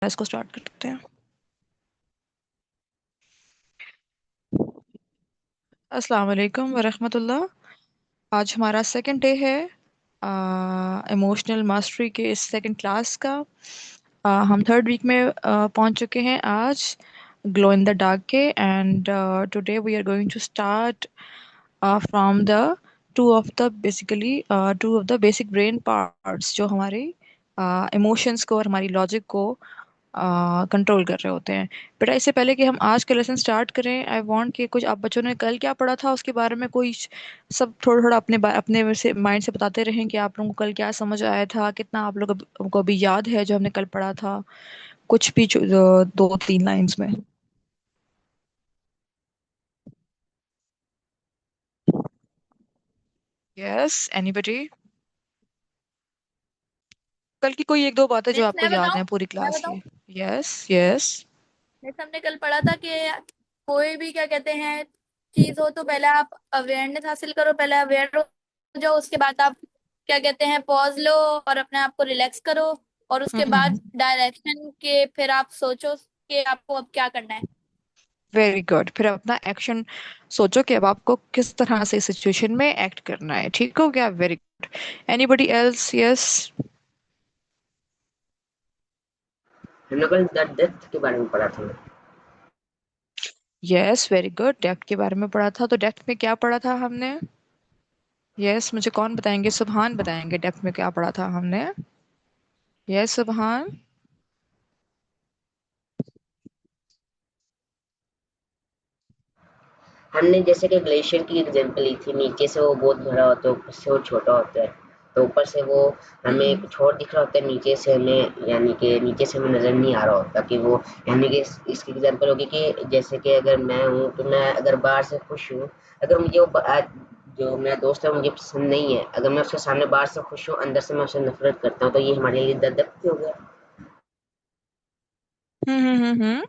इसको स्टार्ट करते हैं। अस्सलाम वालेकुम वरहमतुल्लाह। आज हमारा सेकंड डे है इमोशनल मास्टरी के इस सेकंड क्लास का। हम थर्ड वीक में पहुंच चुके हैं आज ग्लो इन द डार्क के। And today we are going to start from the two of the basic brain parts जो हमारे इमोशंस को और हमारी लॉजिक को कंट्रोल कर रहे होते हैं। बेटा, इससे पहले कि हम आज का लेसन स्टार्ट करें, आई वांट कि कुछ आप बच्चों ने कल क्या पढ़ा था उसके बारे में कोई सब थोड़ा थोड़ा अपने से माइंड से बताते रहें कि आप लोगों को कल क्या समझ आया था, कितना आप लोगों को अभी याद है जो हमने कल पढ़ा था। कुछ भी दो तीन लाइंस में। Yes, anybody? कल की कोई एक दो बातें जो नेक्स्ट आपको मैं याद बताऊं। हैं पूरी मैं क्लास बताऊं। की। Yes, yes. नेक्स्ट हमने कल पढ़ा था कि कोई भी क्या कहते हैं चीज हो तो पहले आप अवेयरनेस हासिल करो, पहले अवेयर हो जाओ, उसके बाद आप क्या कहते हैं पॉज लो और अपने आप को रिलैक्स करो। और उसके बाद डायरेक्शन के फिर आप सोचो कि आपको अब क्या करना है। Very good. फिर अपना एक्शन सोचो कि अब आपको किस तरह से सिचुएशन में एक्ट करना है। ठीक हो गया? Very good. Anybody else? Yes. हमने कल डेप्थ के बारे में पढ़ा था। Yes, very good. डेप्थ के बारे में पढ़ा था, तो डेप्थ में क्या पढ़ा था हमने? यस, मुझे कौन बताएंगे? सुभान बताएंगे डेप्थ में क्या पढ़ा था हमने। यस, सुभान। हमने जैसे कि ग्लेशियर की एग्जांपल ली थी, नीचे से वो बहुत बड़ा होता है, ऊपर से वो छोटा होता है। तो ऊपर से वो हमें हम्म। कुछ और दिख रहा होता है, नीचे से हमें यानी कि नीचे से हमें नजर नहीं आ रहा होता कि वो यानी कि इसकी एग्जांपल होगी कि जैसे कि अगर मैं हूँ तो मैं अगर बाहर से खुश हूँ, अगर मुझे वो जो मेरा दोस्त है मुझे पसंद नहीं है, अगर मैं उसके सामने बाहर से खुश हूँ, अंदर से मैं उससे नफरत करता हूँ, तो ये हमारे लिए दर्द हो गया। हम्म।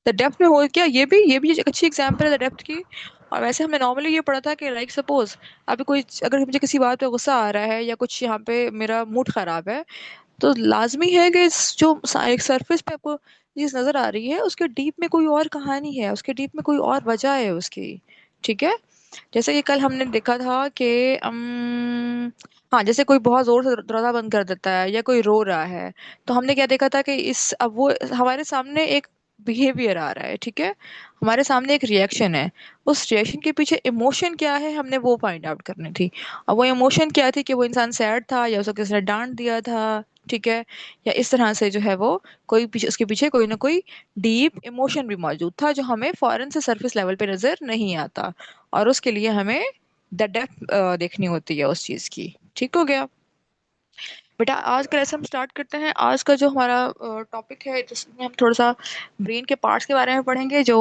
द डेप्थ में हो क्या? ये भी एक अच्छी एग्जांपल है द डेप्थ की। और वैसे हमने नॉर्मली ये पढ़ा था कि लाइक सपोज अभी कोई अगर मुझे किसी बात पे गुस्सा आ रहा है या कुछ यहाँ पे मेरा मूड खराब है, तो लाजमी है कि एक सरफेस पे आपको चीज नजर आ रही है उसके डीप में कोई और कहानी है, उसके डीप में कोई और वजह है उसकी। ठीक है? जैसे कि कल हमने देखा था कि हाँ, जैसे कोई बहुत जोर से दरवाजा बंद कर देता है या कोई रो रहा है, तो हमने क्या देखा था कि इस अब वो हमारे सामने एक बिहेवियर आ रहा है। ठीक है? हमारे सामने एक रिएक्शन है। उस रिएक्शन के पीछे इमोशन क्या है हमने वो फाइंड आउट करनी थी। और वो इमोशन क्या थी कि वो इंसान सैड था या उसको किसी ने डांट दिया था। ठीक है? या इस तरह से जो है वो कोई पीछे उसके पीछे कोई ना कोई डीप इमोशन भी मौजूद था जो हमें फौरन से सरफेस लेवल पे नजर नहीं आता। और उसके लिए हमें द डेप्थ देखनी होती है उस चीज की। ठीक हो गया? बेटा, आज का लेसन हम स्टार्ट करते हैं। आज का जो हमारा टॉपिक है जिसमें हम थोड़ा सा ब्रेन के पार्ट्स के बारे में पढ़ेंगे जो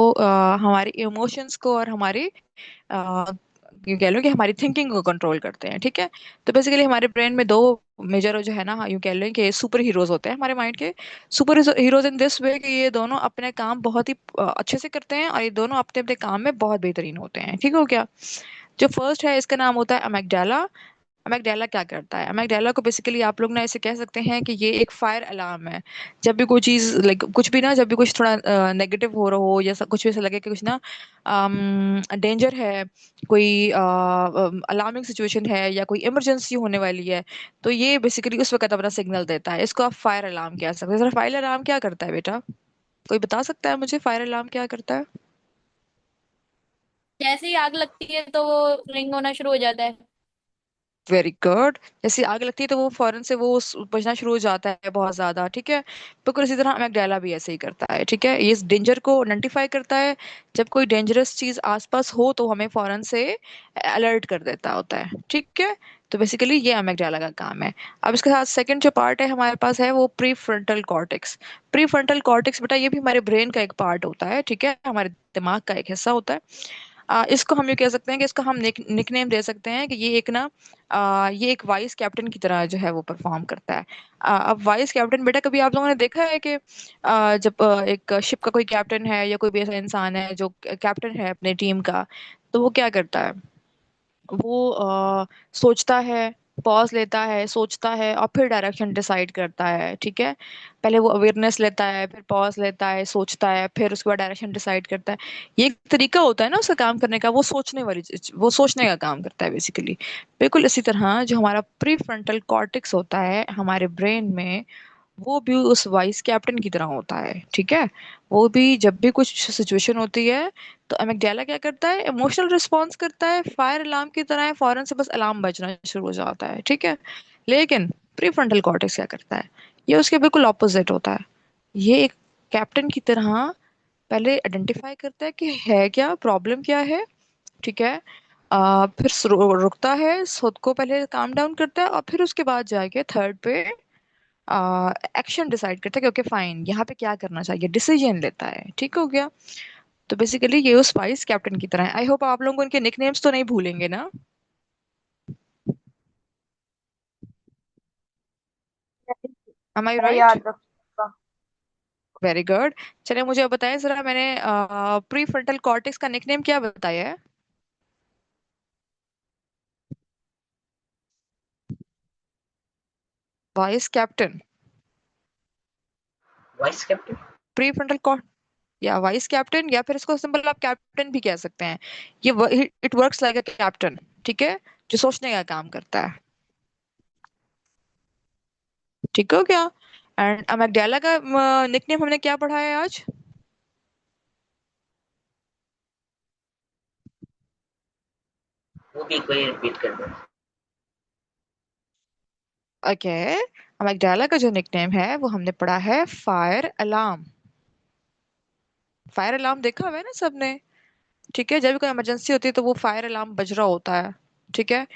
हमारे इमोशंस को और हमारी ये कह लो कि हमारी थिंकिंग को कंट्रोल करते हैं। ठीक है? तो बेसिकली हमारे ब्रेन में दो मेजर जो है ना, यूं कह लो कि सुपर हीरोज होते हैं हमारे माइंड के। Super heroes in this way कि ये दोनों अपने काम बहुत ही अच्छे से करते हैं और ये दोनों अपने अपने काम में बहुत बेहतरीन होते हैं। ठीक हो गया? जो फर्स्ट है इसका नाम होता है अमेगडाला। अमेगडाला क्या करता है? अमेगडाला को बेसिकली आप लोग ना ऐसे कह सकते हैं कि ये एक फायर अलार्म है। जब भी कोई चीज लाइक कुछ भी ना, जब भी कुछ थोड़ा नेगेटिव हो रहा हो या कुछ भी ऐसा लगे कि कुछ ना डेंजर है, कोई अलार्मिंग सिचुएशन है या कोई इमरजेंसी होने वाली है, तो ये बेसिकली उस वक्त अपना सिग्नल देता है। इसको आप फायर अलार्म कह सकते हैं। जरा फायर अलार्म क्या करता है बेटा? कोई बता सकता है मुझे फायर अलार्म क्या करता है? जैसे ही आग लगती है तो वो रिंग होना शुरू हो जाता है। Very good. जैसे आग लगती है तो वो फौरन से बजना शुरू हो जाता है बहुत ज्यादा। ठीक है? बिल्कुल इसी तरह अमेगडाला भी ऐसे ही करता है। ठीक है? ये इस डेंजर को आइडेंटिफाई करता है। जब कोई डेंजरस चीज आसपास हो तो हमें फौरन से अलर्ट कर देता होता है। ठीक है? तो बेसिकली ये अमेगडाला का काम है। अब इसके साथ सेकंड जो पार्ट है हमारे पास है वो pre frontal cortex. Pre frontal cortex बेटा ये भी हमारे ब्रेन का एक पार्ट होता है। ठीक है? हमारे दिमाग का एक हिस्सा होता है। इसको हम ये कह सकते हैं कि इसका हम निकनेम दे सकते हैं कि ये एक ना ये एक वाइस कैप्टन की तरह जो है वो परफॉर्म करता है। अब वाइस कैप्टन बेटा कभी आप लोगों ने देखा है कि जब एक शिप का कोई कैप्टन है या कोई भी ऐसा इंसान है जो कैप्टन है अपने टीम का, तो वो क्या करता है? वो सोचता है, पॉज लेता है, सोचता है और फिर डायरेक्शन डिसाइड करता है, ठीक है। पहले वो अवेयरनेस लेता है, फिर पॉज लेता है, सोचता है, फिर उसके बाद डायरेक्शन डिसाइड करता है। ये एक तरीका होता है ना उसका काम करने का, वो सोचने वाली वो सोचने का काम करता है बेसिकली। बिल्कुल इसी तरह जो हमारा प्री फ्रंटल कॉर्टेक्स होता है हमारे ब्रेन में, वो भी उस वाइस कैप्टन की तरह होता है, ठीक है। वो भी जब भी कुछ सिचुएशन होती है तो अमिगडाला क्या करता है, इमोशनल रिस्पॉन्स करता है, फायर अलार्म की तरह है, फौरन से बस अलार्म बजना शुरू हो जाता है, ठीक है। लेकिन प्री फ्रंटल कॉर्टेक्स क्या करता है, ये उसके बिल्कुल ऑपोजिट होता है। ये एक कैप्टन की तरह पहले आइडेंटिफाई करता है कि है क्या प्रॉब्लम, क्या है, ठीक है। फिर रुकता है, खुद को पहले काम डाउन करता है और फिर उसके बाद जाके थर्ड पे एक्शन डिसाइड करता है कि ओके फाइन यहाँ पे क्या करना चाहिए, डिसीजन लेता है, ठीक हो गया। तो बेसिकली ये उस वाइस कैप्टन की तरह है। आई होप आप लोगों को इनके निकनेम्स तो नहीं भूलेंगे ना। एम आई मैं राइट? याद रखूंगा। Very good. चलिए मुझे अब बताएं जरा, मैंने प्री फ्रंटल कॉर्टेक्स का निकनेम क्या बताया है? Vice captain. Voice captain. Prefrontal cortex या वाइस कैप्टन, या फिर इसको सिंपल आप कैप्टन भी कह सकते हैं। ये it works like a captain, ठीक है, जो सोचने का काम करता है, ठीक हो गया। एंड अमेगडाला का निकनेम हमने क्या पढ़ा है आज? वो भी कोई रिपीट कर दो। ओके। अमेगडाला का जो निकनेम है वो हमने पढ़ा है फायर अलार्म। फायर अलार्म देखा हुआ है ना सबने, ठीक है। जब भी कोई इमरजेंसी होती है तो वो फायर अलार्म बज रहा होता है, ठीक है।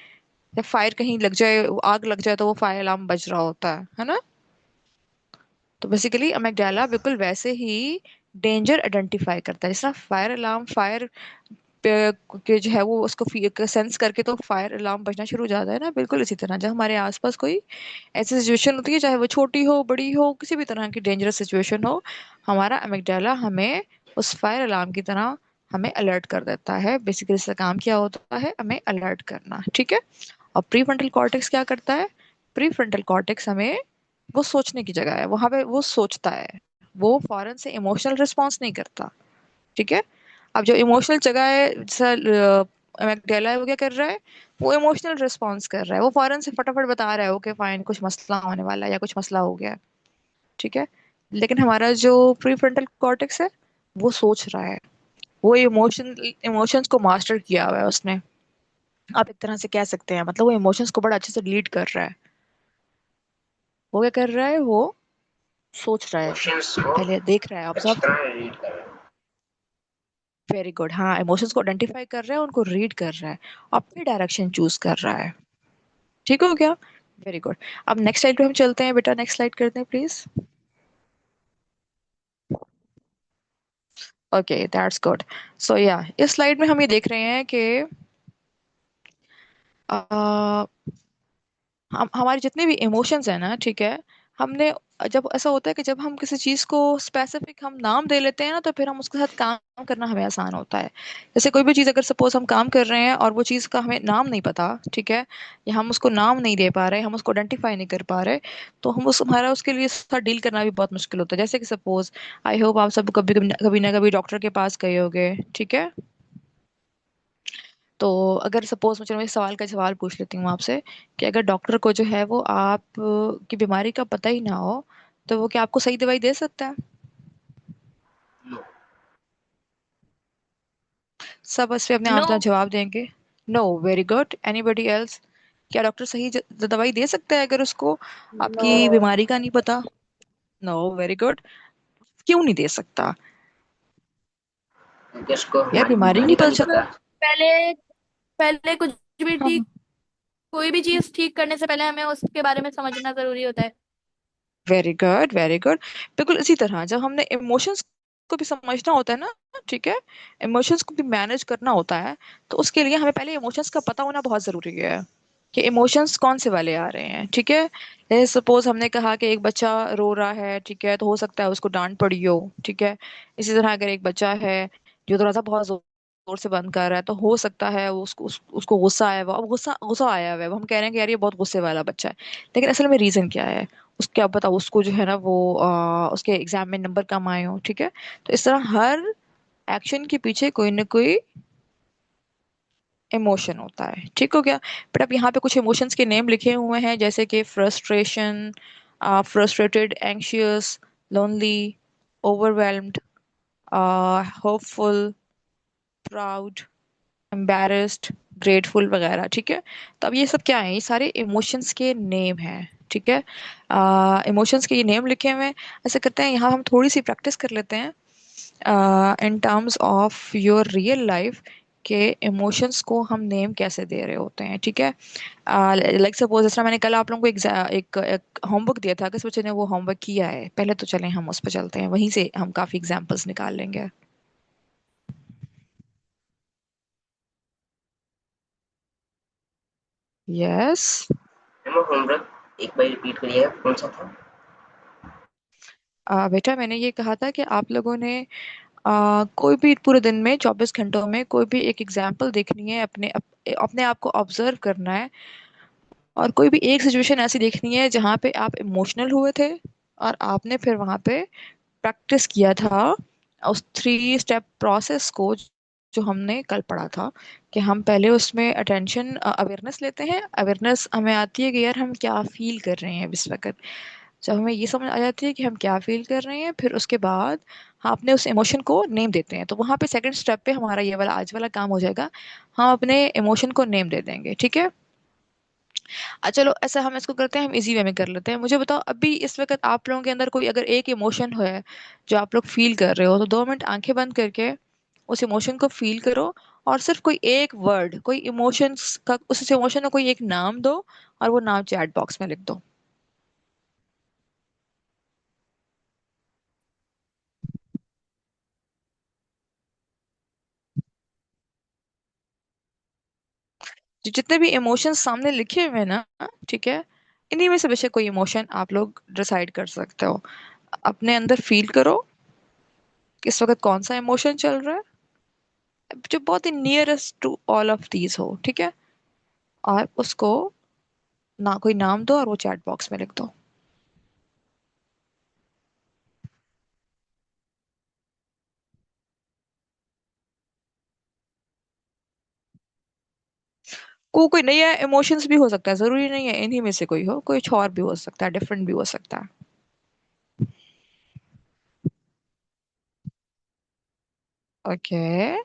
जब फायर कहीं लग जाए, आग लग जाए, तो वो फायर अलार्म बज रहा होता है ना। तो बेसिकली अमेगडाला बिल्कुल वैसे ही डेंजर आइडेंटिफाई करता है, जैसा फायर अलार्म, फायर के जो है वो उसको सेंस करके तो फायर अलार्म बजना शुरू हो जाता है ना, बिल्कुल इसी तरह जब हमारे आसपास कोई ऐसी सिचुएशन होती है, चाहे वो छोटी हो बड़ी हो, किसी भी तरह की डेंजरस सिचुएशन हो, हमारा अमिगडाला हमें उस फायर अलार्म की तरह हमें अलर्ट कर देता है। बेसिकली इसका काम क्या होता है, हमें अलर्ट करना, ठीक है। और प्री फ्रंटल कॉर्टेक्स क्या करता है? प्री फ्रंटल कॉर्टेक्स हमें, वो सोचने की जगह है, वहां पे वो सोचता है, वो फौरन से इमोशनल रिस्पॉन्स नहीं करता, ठीक है। अब जो इमोशनल जगह है, जैसा अमेगडाला है, वो क्या कर रहा है, वो इमोशनल रिस्पॉन्स कर रहा है, वो फौरन से फटाफट बता रहा है ओके फाइन कुछ मसला होने वाला है या कुछ मसला हो गया है, ठीक है। लेकिन हमारा जो प्री फ्रंटल कॉर्टेक्स है, वो सोच रहा है, वो इमोशंस को मास्टर किया हुआ है उसने, आप एक तरह से कह सकते हैं, मतलब वो इमोशंस को बड़ा अच्छे से लीड कर रहा है। वो क्या कर रहा है, वो सोच रहा है, इमोशंस को पहले देख रहा है, अच्छी ऑब्जर्व। तरह रीड कर रहे हैं। वेरी गुड, हाँ, इमोशंस को आइडेंटिफाई कर रहा है, उनको रीड कर रहा है और फिर डायरेक्शन चूज कर रहा है, ठीक हो गया। Very good. अब नेक्स्ट स्लाइड पे हम चलते हैं बेटा, नेक्स्ट स्लाइड करते हैं please. Okay that's good. So या इस स्लाइड में हम ये देख रहे हैं कि हम हमारे जितने भी इमोशंस हैं ना, ठीक है, हमने, जब ऐसा होता है कि जब हम किसी चीज को स्पेसिफिक हम नाम दे लेते हैं ना, तो फिर हम उसके साथ काम करना हमें आसान होता है। जैसे कोई भी चीज अगर सपोज हम काम कर रहे हैं और वो चीज का हमें नाम नहीं पता, ठीक है, या हम उसको नाम नहीं दे पा रहे, हम उसको आइडेंटिफाई नहीं कर पा रहे, तो हम उस हमारा उसके लिए साथ डील करना भी बहुत मुश्किल होता है। जैसे कि सपोज, आई होप आप सब कभी कभी ना कभी डॉक्टर के पास गए होगे, ठीक है। तो अगर सपोज मुझे एक सवाल का सवाल पूछ लेती हूँ आपसे, कि अगर डॉक्टर को जो है वो आप की बीमारी का पता ही ना हो, तो वो क्या आपको सही दवाई दे सकता है? नो। सब इस पे अपने नो। अपना जवाब देंगे। No. Very good. Anybody else? क्या डॉक्टर सही दवाई दे सकता है अगर उसको नो। आपकी बीमारी का नहीं पता? नो। Very good. क्यों नहीं दे सकता? क्योंकि उसको यार हमारी बीमारी बीमारी नहीं का पता नहीं चल। पता। पहले पहले कुछ भी हाँ, ठीक, कोई भी चीज ठीक करने से पहले हमें उसके बारे में समझना जरूरी होता है। Very good, very good. बिल्कुल इसी तरह जब हमने इमोशंस को भी समझना होता है ना, ठीक है, इमोशंस को भी मैनेज करना होता है, तो उसके लिए हमें पहले इमोशंस का पता होना बहुत जरूरी है कि इमोशंस कौन से वाले आ रहे हैं, ठीक है। जैसे सपोज हमने कहा कि एक बच्चा रो रहा है, ठीक है, तो हो सकता है उसको डांट पड़ी हो, ठीक है। इसी तरह अगर एक बच्चा है जो थोड़ा सा बहुत जोर से बंद कर रहा है, तो हो सकता है वो उसको गुस्सा आया हुआ, अब गुस्सा गुस्सा आया हुआ है, वो हम कह रहे हैं कि यार ये बहुत गुस्से वाला बच्चा है, लेकिन असल में रीजन क्या है? उसके अब बताओ, उसको जो है ना वो उसके एग्जाम में नंबर कम आए हो, ठीक है? तो इस तरह हर एक्शन के पीछे कोई ना कोई इमोशन होता है, ठीक हो गया? बट अब यहाँ पे कुछ इमोशंस के नेम लिखे हुए हैं, जैसे कि frustration, frustrated, anxious, lonely, overwhelmed, hopeful, proud, embarrassed, grateful वगैरह, ठीक है? तो अब ये सब क्या है? ये सारे इमोशंस के नेम हैं, ठीक है? इमोशंस के ये नेम लिखे हुए हैं। ऐसे करते हैं, यहाँ हम थोड़ी सी प्रैक्टिस कर लेते हैं in terms of your real life, के इमोशंस को हम नेम कैसे दे रहे होते हैं, ठीक है? लाइक सपोज, जिस तरह मैंने कल आप लोगों को एक होमवर्क दिया था, किस बच्चे ने वो होमवर्क किया है? पहले तो चलें हम उस पर चलते हैं, वहीं से हम काफी एग्जांपल्स निकाल लेंगे। यस। मैम होमवर्क एक बार रिपीट करिएगा, कौन सा था? बेटा, मैंने ये कहा था कि आप लोगों ने कोई भी पूरे दिन में 24 घंटों में कोई भी एक एग्जाम्पल देखनी है, अपने आप को ऑब्जर्व करना है, और कोई भी एक सिचुएशन ऐसी देखनी है जहाँ पे आप इमोशनल हुए थे, और आपने फिर वहाँ पे प्रैक्टिस किया था उस 3 स्टेप प्रोसेस को, जो हमने कल पढ़ा था। कि हम पहले उसमें अटेंशन अवेयरनेस लेते हैं, अवेयरनेस हमें आती है कि यार हम क्या फील कर रहे हैं इस वक्त। जब हमें ये समझ आ जाती है कि हम क्या फील कर रहे हैं, फिर उसके बाद हम अपने उस इमोशन को नेम देते हैं, तो वहाँ पे सेकंड स्टेप पे हमारा ये वाला आज वाला काम हो जाएगा। हम अपने इमोशन को नेम दे देंगे, ठीक है? चलो ऐसा हम इसको करते हैं, हम इजी वे में कर लेते हैं। मुझे बताओ, अभी इस वक्त आप लोगों के अंदर कोई अगर एक इमोशन है जो आप लोग फील कर रहे हो, तो 2 मिनट आंखें बंद करके उस इमोशन को फील करो, और सिर्फ कोई एक वर्ड, कोई इमोशंस का, उस इमोशन को कोई एक नाम दो, और वो नाम चैट बॉक्स में लिख दो। जो जितने भी इमोशंस सामने लिखे हुए हैं ना, ठीक है, इन्हीं में से बेशक कोई इमोशन आप लोग डिसाइड कर सकते हो। अपने अंदर फील करो कि इस वक्त कौन सा इमोशन चल रहा है, जो बहुत ही nearest to all of these हो, ठीक है? और उसको ना कोई नाम दो, और वो चैट बॉक्स में लिख दो। कोई नया इमोशंस भी हो सकता है, जरूरी नहीं है इन्हीं में से कोई हो, कुछ और भी हो सकता है, डिफरेंट भी हो सकता है। ओके।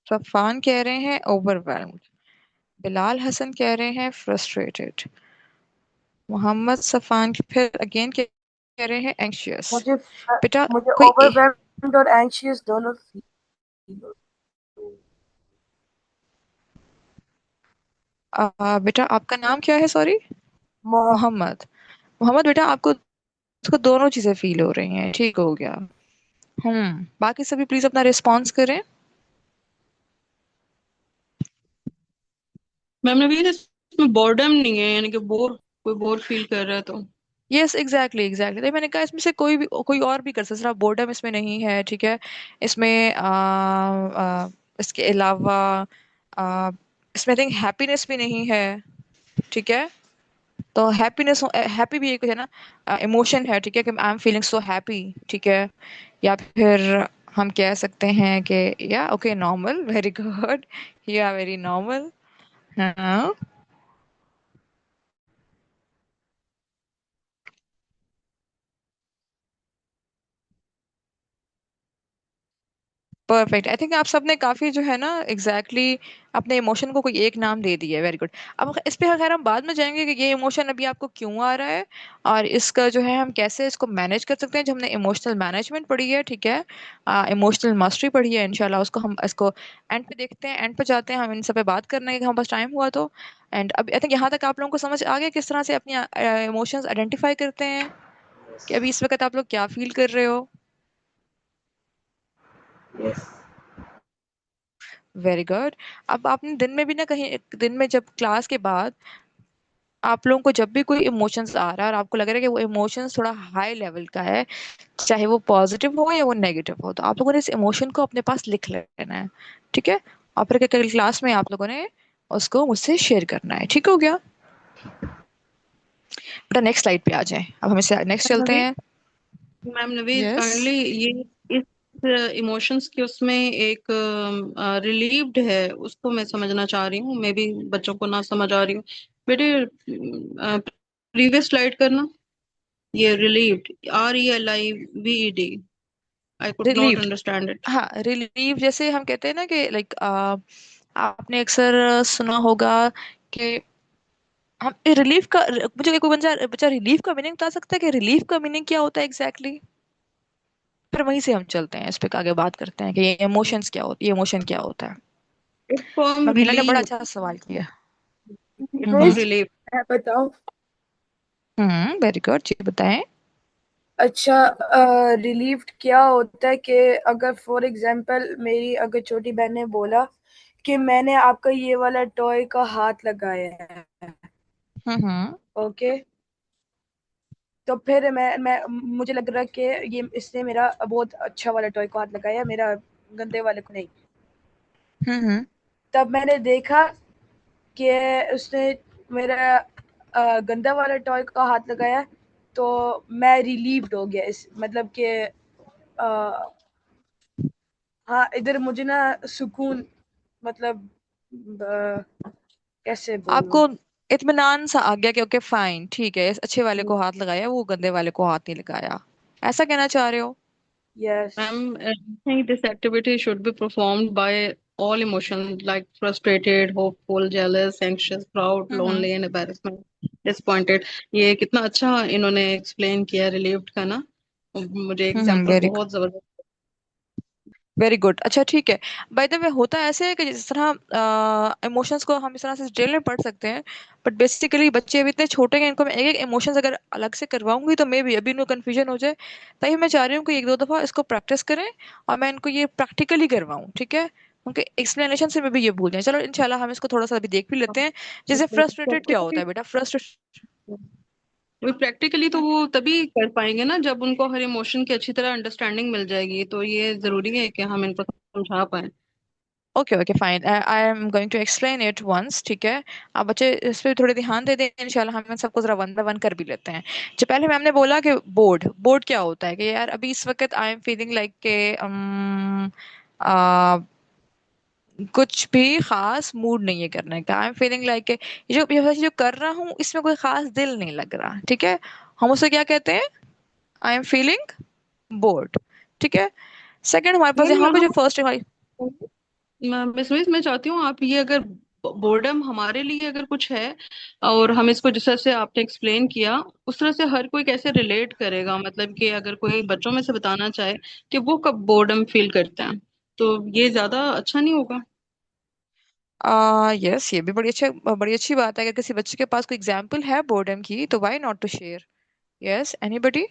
सफान कह रहे हैं ओवरवेल्म्ड, बिलाल हसन कह रहे हैं फ्रस्ट्रेटेड, मोहम्मद सफान फिर अगेन कह रहे हैं एंग्शियस। मुझे बेटा मुझे कोई ओवरवेल्म्ड और एंशियस दोनों फील होते हैं। बेटा आपका नाम क्या है, सॉरी? मोहम्मद। मोहम्मद। मोहम्मद बेटा, आपको उसको दोनों चीजें फील हो रही हैं, ठीक हो गया। बाकी सभी प्लीज अपना रिस्पॉन्स करें। मैम ने कहा इसमें बोर्डम नहीं है, यानी कि बोर, कोई बोर फील कर रहा है तो। यस, एग्जैक्टली एग्जैक्टली, तो मैंने कहा इसमें से कोई और भी कर सकता है, सिर्फ बोर्डम इसमें नहीं है, ठीक है? इसमें इसके अलावा आ, इसमें आई थिंक हैप्पीनेस भी नहीं है, ठीक है? तो हैप्पीनेस, हैप्पी भी एक है ना, इमोशन है, ठीक है? कि I am feeling so happy, ठीक है? या फिर हम कह सकते हैं कि या okay, normal, very good, you are very normal. हाँ, परफेक्ट। आई थिंक आप सबने काफी जो है ना एग्जैक्टली अपने इमोशन को कोई एक नाम दे दिया है, वेरी गुड। अब इस पे खैर हम बाद में जाएंगे कि ये इमोशन अभी आपको क्यों आ रहा है, और इसका जो है हम कैसे इसको मैनेज कर सकते हैं, जो हमने इमोशनल मैनेजमेंट पढ़ी है, ठीक है? इमोशनल मास्टरी पढ़ी है, इंशाल्लाह उसको हम इसको एंड पे देखते हैं, एंड पे जाते हैं हम इन सब पे बात करने के, हम पास टाइम हुआ तो। एंड अब आई थिंक यहाँ तक आप लोगों को समझ आ गया किस तरह से अपनी इमोशंस आइडेंटिफाई करते हैं, यस। कि अभी इस वक्त आप लोग क्या फील कर रहे हो। यस। Very good. अब आपने दिन में भी ना, कहीं दिन में जब क्लास के बाद आप लोगों को जब भी कोई इमोशंस आ रहा है और आपको लग रहा है कि वो इमोशंस थोड़ा हाई लेवल का है, चाहे वो पॉजिटिव हो या वो नेगेटिव हो, तो आप लोगों ने इस इमोशन को अपने पास लिख लेना है। ठीक है। और फिर कल क्लास में आप लोगों ने उसको मुझसे शेयर करना है। ठीक हो गया? बेटा नेक्स्ट स्लाइड पे आ जाए, अब हमें नेक्स्ट चलते नवीन, हैं। मैम नवीन यस। काइंडली ये इस इमोशंस के उसमें एक रिलीव्ड है, उसको मैं समझना चाह रही हूँ, मे बी बच्चों को ना समझ आ रही हूँ। बेटे प्रीवियस स्लाइड करना, ये relieved, RELIVED, I could not relieved. Understand it. हाँ, रिलीव जैसे हम कहते हैं ना कि लाइक आपने अक्सर सुना होगा कि हम रिलीफ का, मुझे कोई बच्चा बच्चा रिलीफ का मीनिंग बता सकता है कि रिलीफ का मीनिंग क्या होता है एग्जैक्टली exactly? फिर वहीं से हम चलते हैं, इस पे आगे बात करते हैं कि ये इमोशंस क्या होती है, इमोशन क्या होता है। इट्स फ्रॉम महिला ने बड़ा रिलीव, अच्छा सवाल किया। It's from hmm. Miss, relieve. मैं बताऊं? वेरी गुड जी, बताएं। अच्छा, रिलीव्ड क्या होता है कि अगर फॉर एग्जांपल मेरी अगर छोटी बहन ने बोला कि मैंने आपका ये वाला टॉय का हाथ लगाया है, हम्म। ओके, तो फिर मैं मुझे लग रहा है कि ये इसने मेरा बहुत अच्छा वाला टॉय को हाथ लगाया, मेरा गंदे वाले को नहीं। हम्म। तब मैंने देखा कि उसने मेरा गंदा वाला टॉय का हाथ लगाया, तो मैं रिलीव्ड हो गया, इस मतलब कि हाँ, इधर मुझे ना सुकून, मतलब कैसे बोलूं। आपको इत्मीनान सा आ गया कि ओके फाइन, ठीक है, इस अच्छे वाले को हाथ लगाया, वो गंदे वाले को हाथ नहीं लगाया, ऐसा कहना चाह रहे हो? Yes. Ma'am, I think this activity should be performed by all emotions like frustrated, hopeful, jealous, anxious, proud, hmm. lonely and embarrassment, disappointed. ये कितना अच्छा इन्होंने एक्सप्लेन किया रिलीव्ड का ना, मुझे एग्जांपल वेरी बहुत जबरदस्त। Very good. अच्छा ठीक है। बाय द वे होता ऐसे है कि जिस तरह इमोशंस को हम इस तरह से डिटेल में पढ़ सकते हैं, बट बेसिकली बच्चे अभी इतने छोटे हैं, इनको मैं एक एक इमोशंस अगर अलग से करवाऊंगी तो मे भी अभी इनको कन्फ्यूजन हो जाए। ताकि मैं चाह रही हूँ कि एक दो दफा इसको प्रैक्टिस करें और मैं इनको ये प्रैक्टिकली करवाऊँ। ठीक है? उनके एक्सप्लेनेशन से मैं भी ये भूल जाए। चलो इंशाल्लाह हम इसको थोड़ा सा अभी देख भी लेते हैं। जैसे फ्रस्ट्रेटेड क्या होता प्रैक्टिकली, है बेटा? फ्रस्ट्रेट। वो प्रैक्टिकली तो वो तभी कर पाएंगे ना जब उनको हर इमोशन की अच्छी तरह अंडरस्टैंडिंग मिल जाएगी, तो ये जरूरी है कि हम इनको समझा पाए। Okay okay fine, I am going to explain it once. ठीक है? आप बच्चे इस पे थोड़े ध्यान दे दें, इंशाल्लाह हम इन सबको जरा वन बाय वन कर भी लेते हैं। जो पहले मैम ने बोला कि बोर्ड, बोर्ड क्या होता है कि यार अभी इस वक्त आई एम फीलिंग लाइक के आ, कुछ भी खास मूड नहीं है करने का। आई एम फीलिंग लाइक ये जो कर रहा हूँ इसमें कोई खास दिल नहीं लग रहा। ठीक है? हम उसे क्या कहते हैं? I am feeling board. ठीक है? सेकंड हमारे पास मैम यहाँ पे यहाँ जो फर्स्ट हमारी। मिस मिस मैं चाहती हूँ आप ये अगर बोर्डम हमारे लिए अगर कुछ है और हम इसको जिस तरह से आपने एक्सप्लेन किया उस तरह से हर कोई कैसे रिलेट करेगा, मतलब कि अगर कोई बच्चों में से बताना चाहे कि वो कब बोर्डम फील करते हैं तो ये ज्यादा अच्छा नहीं होगा? यस, ये भी बड़ी अच्छी बात है। अगर किसी बच्चे के पास कोई एग्जाम्पल है बोर्डम की तो why not to share. Yes, anybody?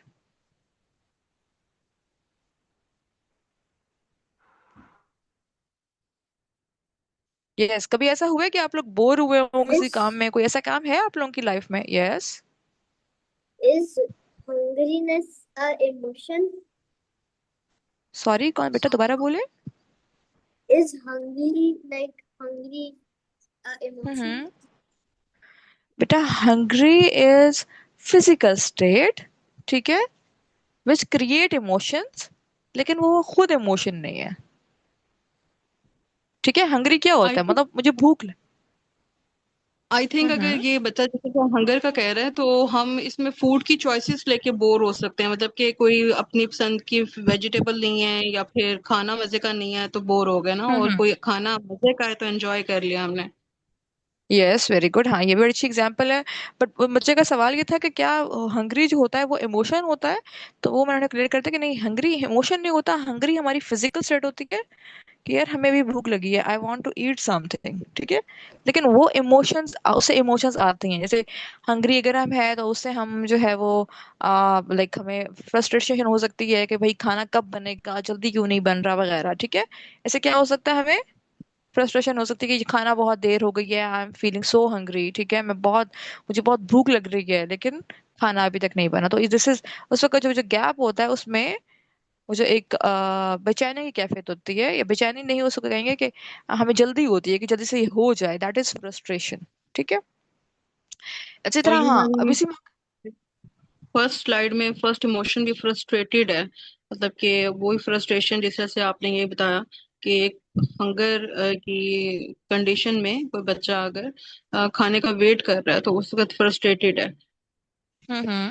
Yes, कभी ऐसा हुआ है कि आप लोग बोर हुए हो किसी काम Miss, में? कोई ऐसा काम है आप लोगों की लाइफ में? Yes. is hungriness a emotion? Sorry, कौन बेटा? दोबारा बोले। Is hungry a emotion? हम्म। बेटा हंग्री इज फिजिकल स्टेट, ठीक है, विच क्रिएट इमोशंस, लेकिन वो खुद इमोशन नहीं है। ठीक है? हंग्री क्या आई होता है? मतलब मुझे भूख आई थिंक अगर हम्म। ये बच्चा जैसे कि हंगर का कह रहा है तो हम इसमें फूड की चॉइसेस लेके बोर हो सकते हैं, मतलब कि कोई अपनी पसंद की वेजिटेबल नहीं है या फिर खाना मजे का नहीं है तो बोर हो गए ना, और हम्म। कोई खाना मजे का है तो एंजॉय कर लिया हमने। Yes, very good. हाँ, ये भी बड़ी अच्छी एग्जांपल है। बट मुझे का सवाल ये था कि क्या हंग्री जो होता है वो इमोशन होता है? तो वो मैंने क्लियर कर दिया कि नहीं, हंग्री इमोशन नहीं होता। हंग्री हमारी फिजिकल स्टेट होती है कि यार हमें भी भूख लगी है, I want to eat something. ठीक है? लेकिन वो इमोशंस, उससे इमोशंस आती हैं। जैसे हंग्री अगर हम है तो उससे हम जो है वो लाइक हमें फ्रस्ट्रेशन हो सकती है कि भाई खाना कब बनेगा, जल्दी क्यों नहीं बन रहा वगैरह। ठीक है? ऐसे क्या हो सकता है हमें? फ्रस्ट्रेशन हो सकती है कि खाना बहुत देर हो गई है, I am feeling so hungry, ठीक है, मुझे बहुत भूख लग रही है, लेकिन खाना अभी तक नहीं बना। तो दिस इज उस वक्त जो जो गैप होता है उसमें मुझे एक बेचैनी की कैफियत होती है, या बेचैनी नहीं, उसको कहेंगे कि हमें जल्दी होती है कि जल्दी से ये हो जाए, दैट इज फ्रस्ट्रेशन। ठीक है। अच्छी और तरह, ये हाँ, अभी हमारी सी। फर्स्ट स्लाइड में फर्स्ट इमोशन भी फ्रस्ट्रेटेड है, मतलब कि वही फ्रस्ट्रेशन जैसे से आपने ये बताया कि एक हंगर की कंडीशन में कोई बच्चा अगर खाने का वेट कर रहा है तो उस वक्त फ्रस्ट्रेटेड है। हम्म।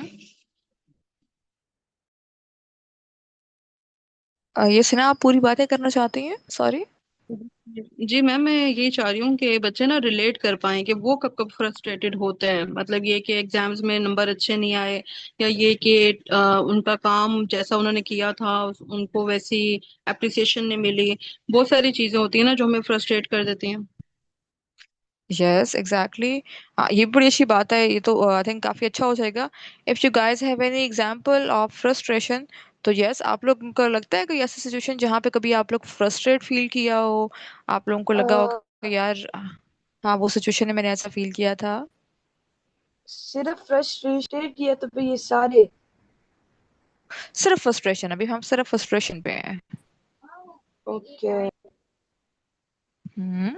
ये सिना, आप पूरी बातें करना चाहती हैं? सॉरी। जी मैम, मैं ये चाह रही हूँ कि बच्चे ना रिलेट कर पाए कि वो कब कब फ्रस्ट्रेटेड होते हैं, मतलब ये कि एग्जाम्स में नंबर अच्छे नहीं आए, या ये कि उनका काम जैसा उन्होंने किया था उनको वैसी अप्रिसिएशन नहीं मिली। बहुत सारी चीजें होती है ना जो हमें फ्रस्ट्रेट कर देती हैं। Yes, exactly. हाँ, ये बड़ी अच्छी बात है, ये तो आई थिंक काफी अच्छा हो जाएगा। If you guys have any example of frustration, तो यस, आप लोग को लगता है कोई ऐसी सिचुएशन जहाँ पे कभी आप लोग फ्रस्ट्रेट फील किया हो, आप लोगों को लगा हो कि यार, हाँ, वो सिचुएशन में मैंने ऐसा फील किया था। सिर्फ फ्रस्ट्रेटेड किया तो फिर ये सारे। सिर्फ फ्रस्ट्रेशन, अभी हम सिर्फ फ्रस्ट्रेशन पे हैं। ओके। हम्म।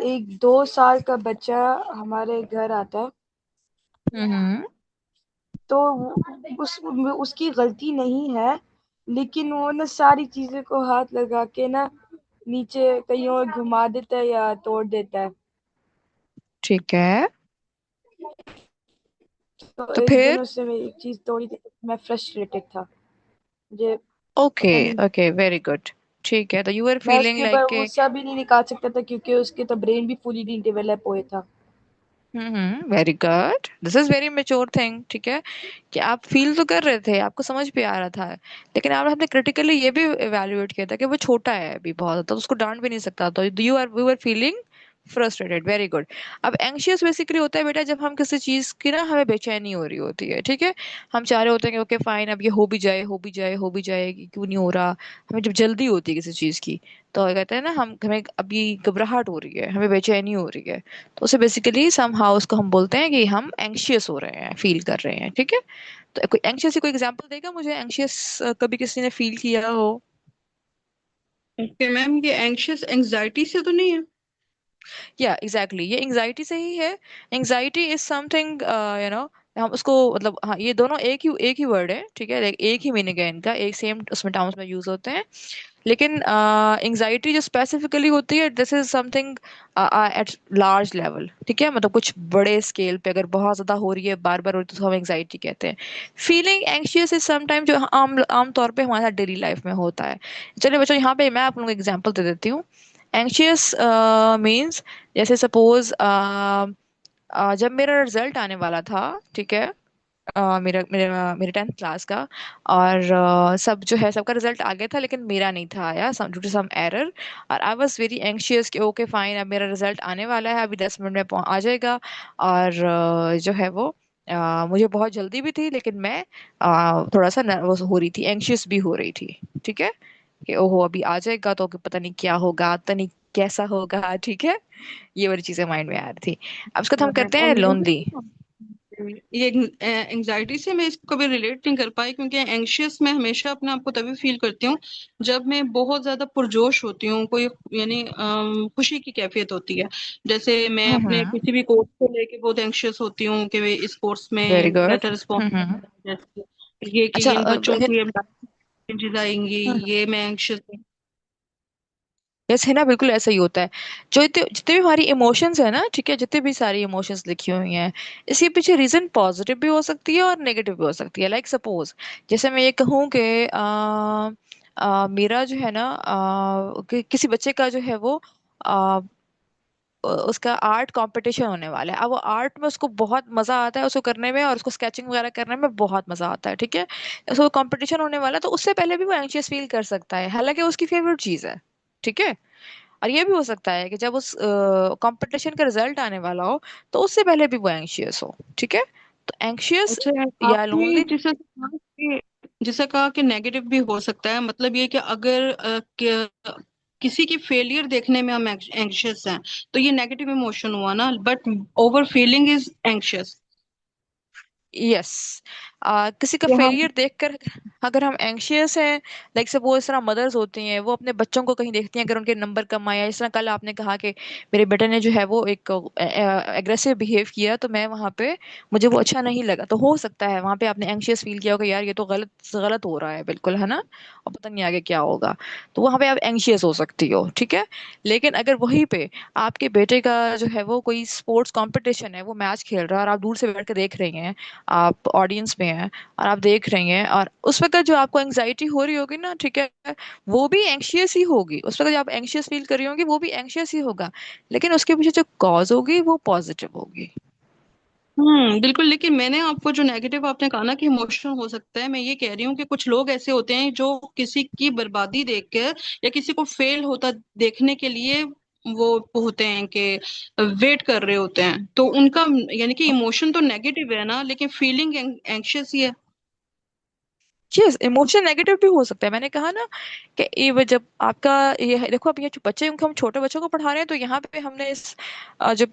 एक 2 साल का बच्चा हमारे घर आता है। हम्म। तो उसकी गलती नहीं है, लेकिन वो ना सारी चीजें को हाथ लगा के ना नीचे कहीं और घुमा देता है या तोड़ देता है। ठीक है। तो तो एक दिन फिर? उससे मेरी एक चीज तोड़ी थी, मैं फ्रस्ट्रेटेड था। मुझे ओके। पता नहीं, ओके, वेरी गुड। ठीक है, तो यू आर मैं फीलिंग उसके ऊपर लाइक। गुस्सा भी नहीं निकाल सकता था क्योंकि उसके तो ब्रेन भी फुली नहीं डेवलप हुआ था। Very good, this is very mature thing. ठीक है, कि आप फील तो कर रहे थे, आपको समझ भी आ रहा था, लेकिन आप हमने क्रिटिकली ये भी इवेल्युएट किया था कि वो छोटा है अभी बहुत, तो उसको डांट भी नहीं सकता, तो you are feeling frustrated, very good. अब एंग्शियस बेसिकली होता है बेटा जब हम किसी चीज की ना हमें बेचैनी हो रही होती है, ठीक है, हम चाह रहे होते हैं कि ओके फाइन, अब ये हो भी जाए, हो भी जाए, हो भी जाए, क्यों नहीं हो रहा। हमें जब जल्दी होती है किसी चीज की, तो कहते हैं ना, हमें अभी घबराहट हो रही है, हमें बेचैनी हो रही है, तो उसे बेसिकली सम हाउ उसको हम बोलते हैं कि हम एंग्शियस हो रहे हैं, फील कर रहे हैं। ठीक है। तो कोई एंग्शियस, कोई एग्जांपल देगा मुझे, एंग्शियस कभी किसी ने फील किया हो? ओके मैम, ये एंग्शियस एंजाइटी से तो नहीं है? या एग्जैक्टली, ये एंग्जाइटी से ही है। एंग्जाइटी इज समथिंग, हम उसको, मतलब हाँ, ये दोनों एक ही वर्ड है, ठीक है, एक ही मीनिंग है इनका, एक सेम उसमें टर्म्स में यूज होते हैं, लेकिन एंजाइटी जो स्पेसिफिकली होती है, this is something at large level, ठीक है, मतलब कुछ बड़े स्केल पे अगर बहुत ज्यादा हो रही है, बार बार हो रही है, तो हम एंजाइटी कहते हैं। फीलिंग एंग्शियस इज समटाइम जो आम तौर पे हमारे साथ डेली लाइफ में होता है। चलिए बच्चों, यहाँ पे मैं आप लोगों को एग्जांपल दे देती हूँ। एंग्शियस मीन्स, जैसे सपोज जब मेरा रिजल्ट आने वाला था, ठीक है, मेरा मेरा मेरे 10th क्लास का, और सब जो है सबका रिजल्ट आ गया था, लेकिन मेरा नहीं था आया, ड्यू टू सम एरर, और आई वाज वेरी एंग्शियस कि ओके फाइन, अब मेरा रिजल्ट आने वाला है, अभी 10 मिनट में आ जाएगा, और जो है वो मुझे बहुत जल्दी भी थी, लेकिन मैं थोड़ा सा नर्वस हो रही थी, एंग्शियस भी हो रही थी। ठीक है, कि ओहो अभी आ जाएगा तो पता नहीं क्या होगा, पता नहीं कैसा होगा, ठीक है, ये वाली चीजें माइंड में आ रही थी। अब उसके बाद हम करते और हैं मुझे लोनली। ये एंजाइटी से मैं इसको कभी रिलेट नहीं कर पाई, क्योंकि एंग्शियस मैं हमेशा अपने आप को तभी फील करती हूँ जब मैं बहुत ज्यादा पुरजोश होती हूँ, कोई यानी खुशी की कैफियत होती है। जैसे मैं अपने हम्म। किसी भी कोर्स को लेके बहुत एंग्शियस होती हूँ कि वे इस कोर्स वेरी में गुड। बेहतर रिस्पॉन्स, हम्म। जैसे ये कि अच्छा, इन बच्चों की चेंजेस आएंगी, ये मैं एंग्शियस। यस, है ना, बिल्कुल ऐसा ही होता है। जो जितने जितने भी हमारी इमोशंस है ना, ठीक है, जितने भी सारी इमोशंस लिखी हुई हैं, इसके पीछे रीजन पॉजिटिव भी हो सकती है और नेगेटिव भी हो सकती है। लाइक सपोज, जैसे मैं ये कहूँ कि मेरा जो है ना, किसी बच्चे का जो है वो उसका आर्ट कंपटीशन होने वाला है, अब वो आर्ट में उसको बहुत मजा आता है उसको करने में, और उसको स्केचिंग वगैरह करने में बहुत मजा आता है, ठीक है, उसको कंपटीशन होने वाला है, तो उससे पहले भी वो एंशियस फील कर सकता है, हालांकि वो उसकी फेवरेट चीज है। ठीक है। और ये भी हो सकता है कि जब उस कंपटीशन का रिजल्ट आने वाला हो, तो उससे पहले भी वो एंशियस हो। ठीक है। तो एंशियस अच्छा, या आपने लोनली। जिसे कहा कि नेगेटिव भी हो सकता है, मतलब ये कि अगर किसी की फेलियर देखने में हम एंग्शियस हैं, तो ये नेगेटिव इमोशन हुआ ना, but over feeling is anxious. Yes. किसी का कि हम फेलियर देखकर अगर हम एंग्शियस हैं, लाइक सपोज इस तरह मदर्स होती हैं, वो अपने बच्चों को कहीं देखती हैं अगर उनके नंबर कम आया, इस तरह कल आपने कहा कि मेरे बेटे ने जो है वो एक एग्रेसिव बिहेव किया, तो मैं वहां पे मुझे वो अच्छा नहीं लगा, तो हो सकता है वहां पे आपने एंग्शियस फील किया होगा, यार ये तो गलत गलत हो रहा है बिल्कुल, है ना, और पता नहीं आगे क्या होगा, तो वहां पे आप एंग्शियस हो सकती हो, ठीक है। लेकिन अगर वहीं पे आपके बेटे का जो है वो कोई स्पोर्ट्स कंपटीशन है, वो मैच खेल रहा है और आप दूर से बैठ कर देख रही हैं, आप ऑडियंस में हैं और आप देख रही हैं, और उस वक्त जो आपको एंग्जाइटी हो रही होगी ना, ठीक है, वो भी एंग्शियस ही होगी, उस वक्त जो आप एंग्शियस फील कर रही होंगी वो भी एंग्शियस ही होगा, लेकिन उसके पीछे जो कॉज होगी वो पॉजिटिव होगी। बिल्कुल। लेकिन मैंने आपको जो नेगेटिव आपने कहा ना कि इमोशन हो सकता है, मैं ये कह रही हूँ कि कुछ लोग ऐसे होते हैं जो किसी की बर्बादी देख कर या किसी को फेल होता देखने के लिए वो होते हैं कि वेट कर रहे होते हैं, तो उनका यानी कि इमोशन तो नेगेटिव है ना, लेकिन फीलिंग एंग्शियस ही है। यस, इमोशन नेगेटिव भी हो सकता है, मैंने कहा ना कि ये जब आपका ये देखो, अब ये जो बच्चे उनको हम छोटे बच्चों को पढ़ा रहे हैं, तो यहाँ पे हमने इस जो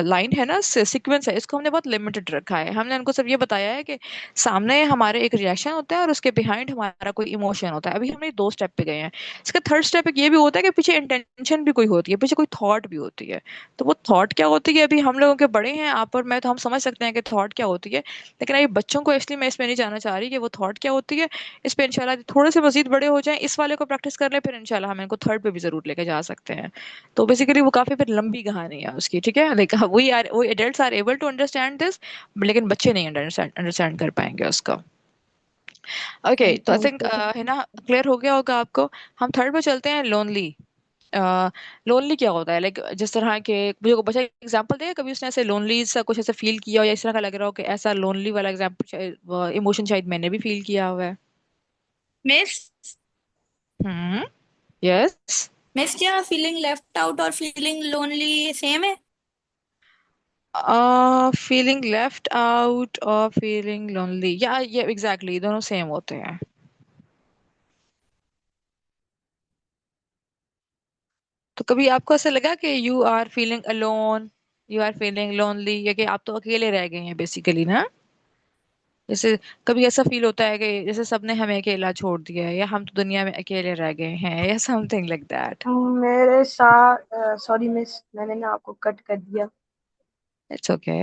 लाइन है ना, सीक्वेंस है, इसको हमने बहुत लिमिटेड रखा है, हमने उनको सिर्फ ये बताया है कि सामने हमारे एक रिएक्शन होता है और उसके बिहाइंड हमारा कोई इमोशन होता है, अभी हमने 2 स्टेप पे गए हैं। इसका थर्ड स्टेप एक ये भी होता है कि पीछे इंटेंशन भी कोई होती है, पीछे कोई थॉट भी होती है, तो वो थॉट क्या होती है, अभी हम लोगों के बड़े हैं आप और मैं, तो हम समझ सकते हैं कि थॉट क्या होती है, लेकिन अभी बच्चों को इसलिए मैं इसमें नहीं जाना चाह रही कि वो थॉट क्या होती है। इस पे इंशाल्लाह थोड़े से मजीद बड़े हो जाएं, इस वाले को प्रैक्टिस कर ले, फिर इंशाल्लाह हम इनको थर्ड पे भी जरूर लेके जा सकते हैं। तो बेसिकली वो काफी फिर लंबी कहानी है उसकी, ठीक है, लाइक वो adults are able to understand this, लेकिन बच्चे नहीं अंडरस्टैंड अंडरस्टैंड कर पाएंगे उसको। ओके, तो आई थिंक है ना, क्लियर हो गया होगा आपको। हम थर्ड पे चलते हैं, लोनली। लोनली क्या होता है, लाइक जिस तरह के मुझे को बच्चा एग्जांपल दे कभी उसने ऐसे लोनली सा कुछ ऐसे फील किया हो, या इस तरह का लग रहा हो कि ऐसा लोनली वाला एग्जांपल इमोशन शायद मैंने भी फील किया हुआ है। मिस हम्म। यस। मिस क्या फीलिंग लेफ्ट आउट और फीलिंग लोनली सेम है? फीलिंग लेफ्ट आउट और फीलिंग लोनली, या ये एग्जैक्टली दोनों सेम होते हैं। तो कभी आपको ऐसा लगा कि you are feeling alone, you are feeling lonely, या कि आप तो अकेले रह गए हैं बेसिकली ना, जैसे कभी ऐसा फील होता है कि जैसे सबने हमें अकेला छोड़ दिया है, या हम तो दुनिया में अकेले रह गए हैं, या समथिंग लाइक दैट। मेरे साथ सॉरी मिस, मैंने ना आपको कट कर दिया। It's okay.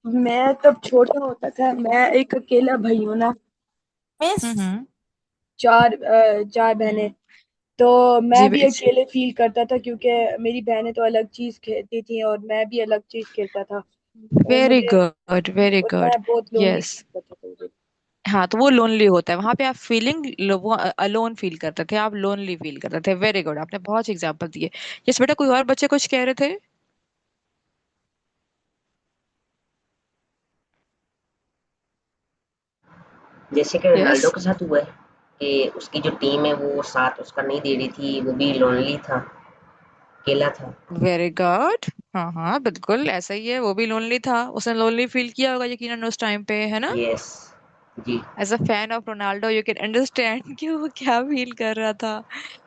मैं तब छोटा होता था, मैं एक अकेला भाई हूँ ना, मिस हम्म। चार बहनें, तो जी। मैं भी अकेले फील करता था क्योंकि मेरी बहनें तो अलग चीज खेलती थी और मैं भी अलग चीज खेलता था, और वेरी मुझे गुड, वेरी और गुड। मैं बहुत लोनली यस। फील करता था मुझे। हाँ, तो वो लोनली होता है, वहां पे आप फीलिंग वो अलोन फील करते थे, आप लोनली फील करते थे। वेरी गुड, आपने बहुत एग्जांपल दिए। यस बेटा, कोई और बच्चे कुछ कह रहे थे। जैसे कि यस। रोनाल्डो के साथ हुआ है कि उसकी जो टीम है वो साथ उसका नहीं दे रही थी, वो भी लोनली था, अकेला था। Very good. हाँ हाँ, बिल्कुल ऐसा ही है, वो भी लोनली था, उसने लोनली फील किया होगा यकीनन उस टाइम पे, है ना। यस जी। As a fan of Ronaldo you can understand कि वो क्या फील कर रहा था।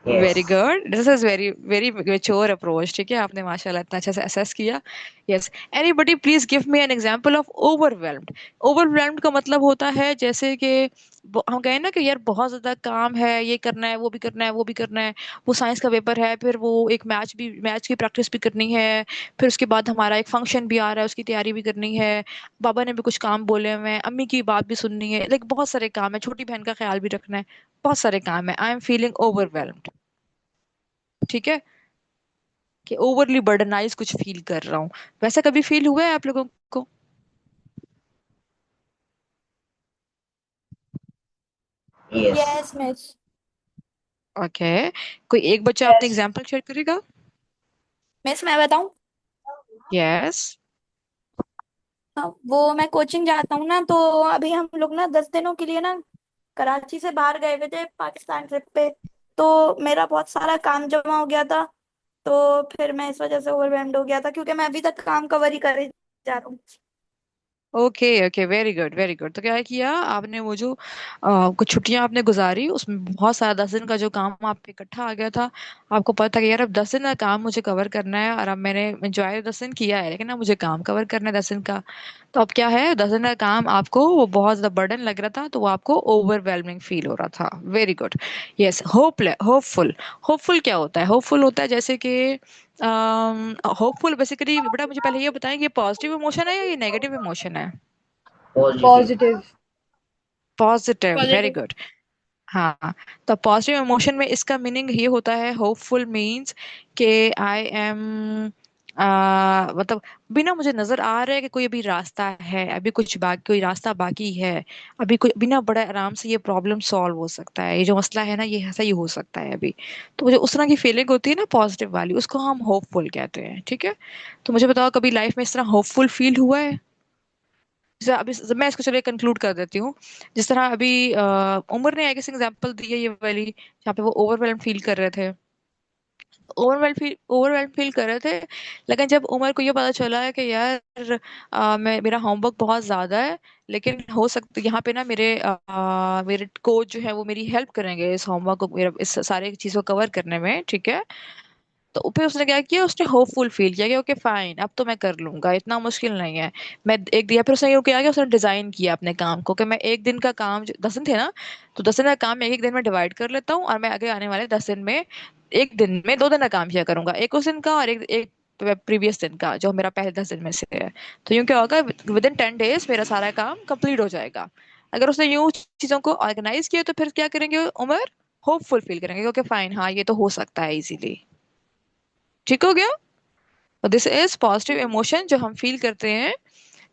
Yes. Very good, this is very very mature approach, ठीक है, आपने माशाल्लाह इतना अच्छा से असेस किया। Yes. Anybody please give me an example of overwhelmed. Overwhelmed का मतलब होता है जैसे कि हम कहें ना कि यार बहुत ज्यादा काम है, ये करना है, वो भी करना है, वो भी करना है, वो साइंस का पेपर है, फिर वो एक मैच की प्रैक्टिस भी करनी है, फिर उसके बाद हमारा एक फंक्शन भी आ रहा है, उसकी तैयारी भी करनी है, पापा ने भी कुछ काम बोले हुए हैं, अम्मी की बात भी सुननी है, लाइक बहुत सारे काम है, छोटी बहन का ख्याल भी रखना है, बहुत सारे काम है, आई एम फीलिंग ओवरवेल्म्ड, ठीक है, कि ओवरली बर्डनाइज कुछ फील कर रहा हूँ। वैसा कभी फील हुआ है आप लोगों को। यस। Yes miss. ओके। कोई एक बच्चा अपने यस। एग्जांपल शेयर करेगा। मिस मैं बताऊं? यस। हाँ, वो मैं कोचिंग जाता हूँ ना, तो अभी हम लोग ना 10 दिनों के लिए ना कराची से बाहर गए हुए थे पाकिस्तान ट्रिप पे। तो मेरा बहुत सारा काम जमा हो गया था, तो फिर मैं इस वजह से ओवरवेल्म्ड हो गया था, क्योंकि मैं अभी तक काम कवर ही करे जा रहा हूँ। Okay okay, very good very good. तो क्या किया आपने, वो जो कुछ छुट्टियां आपने गुजारी उसमें बहुत सारा 10 दिन का जो काम आप पे इकट्ठा आ गया था। आपको पता था कि यार अब 10 दिन का काम मुझे कवर करना है, और अब मैंने एंजॉय 10 दिन किया है, लेकिन अब मुझे काम कवर करना है 10 दिन का। तो अब क्या है, 10 दिन का काम आपको वो बहुत ज्यादा बर्डन लग रहा था, तो वो आपको ओवरवेलमिंग फील हो रहा था। Very good. Yes, hopeful. Hopeful क्या होता है? होपफुल होता है जैसे कि होपफुल बेसिकली, बेटा मुझे पहले ये बताएं कि ये पॉजिटिव इमोशन है या ये नेगेटिव इमोशन है? Positive. Positive. Positive, very positive. Good. हाँ, तो पॉजिटिव इमोशन में इसका मीनिंग ये होता है, होपफुल मीन्स कि आई एम, मतलब बिना मुझे नजर आ रहा है कि कोई अभी रास्ता है, अभी कुछ बाकी, कोई रास्ता बाकी है, अभी कोई बिना बड़े आराम से ये प्रॉब्लम सॉल्व हो सकता है, ये जो मसला है ना ये ऐसा ही हो सकता है अभी। तो मुझे उस तरह की फीलिंग होती है ना पॉजिटिव वाली, उसको हम होपफुल कहते हैं, ठीक है? तो मुझे बताओ कभी लाइफ में इस तरह होपफुल फील हुआ है? जैसे अभी मैं इसको चलिए कंक्लूड कर देती हूँ। जिस तरह अभी उमर ने एक एग्जांपल दी है ये वाली, जहाँ पे वो ओवरवेल्म फील कर रहे थे, ओवरवेल्म फील कर रहे थे। लेकिन जब उमर को ये पता चला है कि यार मैं, मेरा होमवर्क बहुत ज्यादा है, लेकिन हो सकता यहाँ पे ना मेरे कोच जो है वो मेरी हेल्प करेंगे इस होमवर्क को, मेरा इस सारे चीज को कवर करने में, ठीक है? तो फिर उसने क्या किया, उसने होपफुल फील किया कि ओके फाइन, अब तो मैं कर लूंगा, इतना मुश्किल नहीं है। मैं एक दिया, फिर उसने ये किया कि उसने डिजाइन किया अपने काम को कि मैं एक दिन का काम, 10 दिन थे ना, तो 10 दिन का काम मैं एक दिन में डिवाइड कर लेता हूँ, और मैं आगे आने वाले 10 दिन में एक दिन में 2 दिन का काम किया करूंगा, एक उस दिन का और एक एक प्रीवियस दिन का जो मेरा पहले 10 दिन में से है। तो यूं क्या होगा, विद इन 10 डेज मेरा सारा काम कंप्लीट हो जाएगा। अगर उसने यूं चीजों को ऑर्गेनाइज किया तो फिर क्या करेंगे उमर? होपफुल फील करेंगे, ओके फाइन, हाँ ये तो हो सकता है इजीली। ठीक हो गया? और दिस इज पॉजिटिव इमोशन जो हम फील करते हैं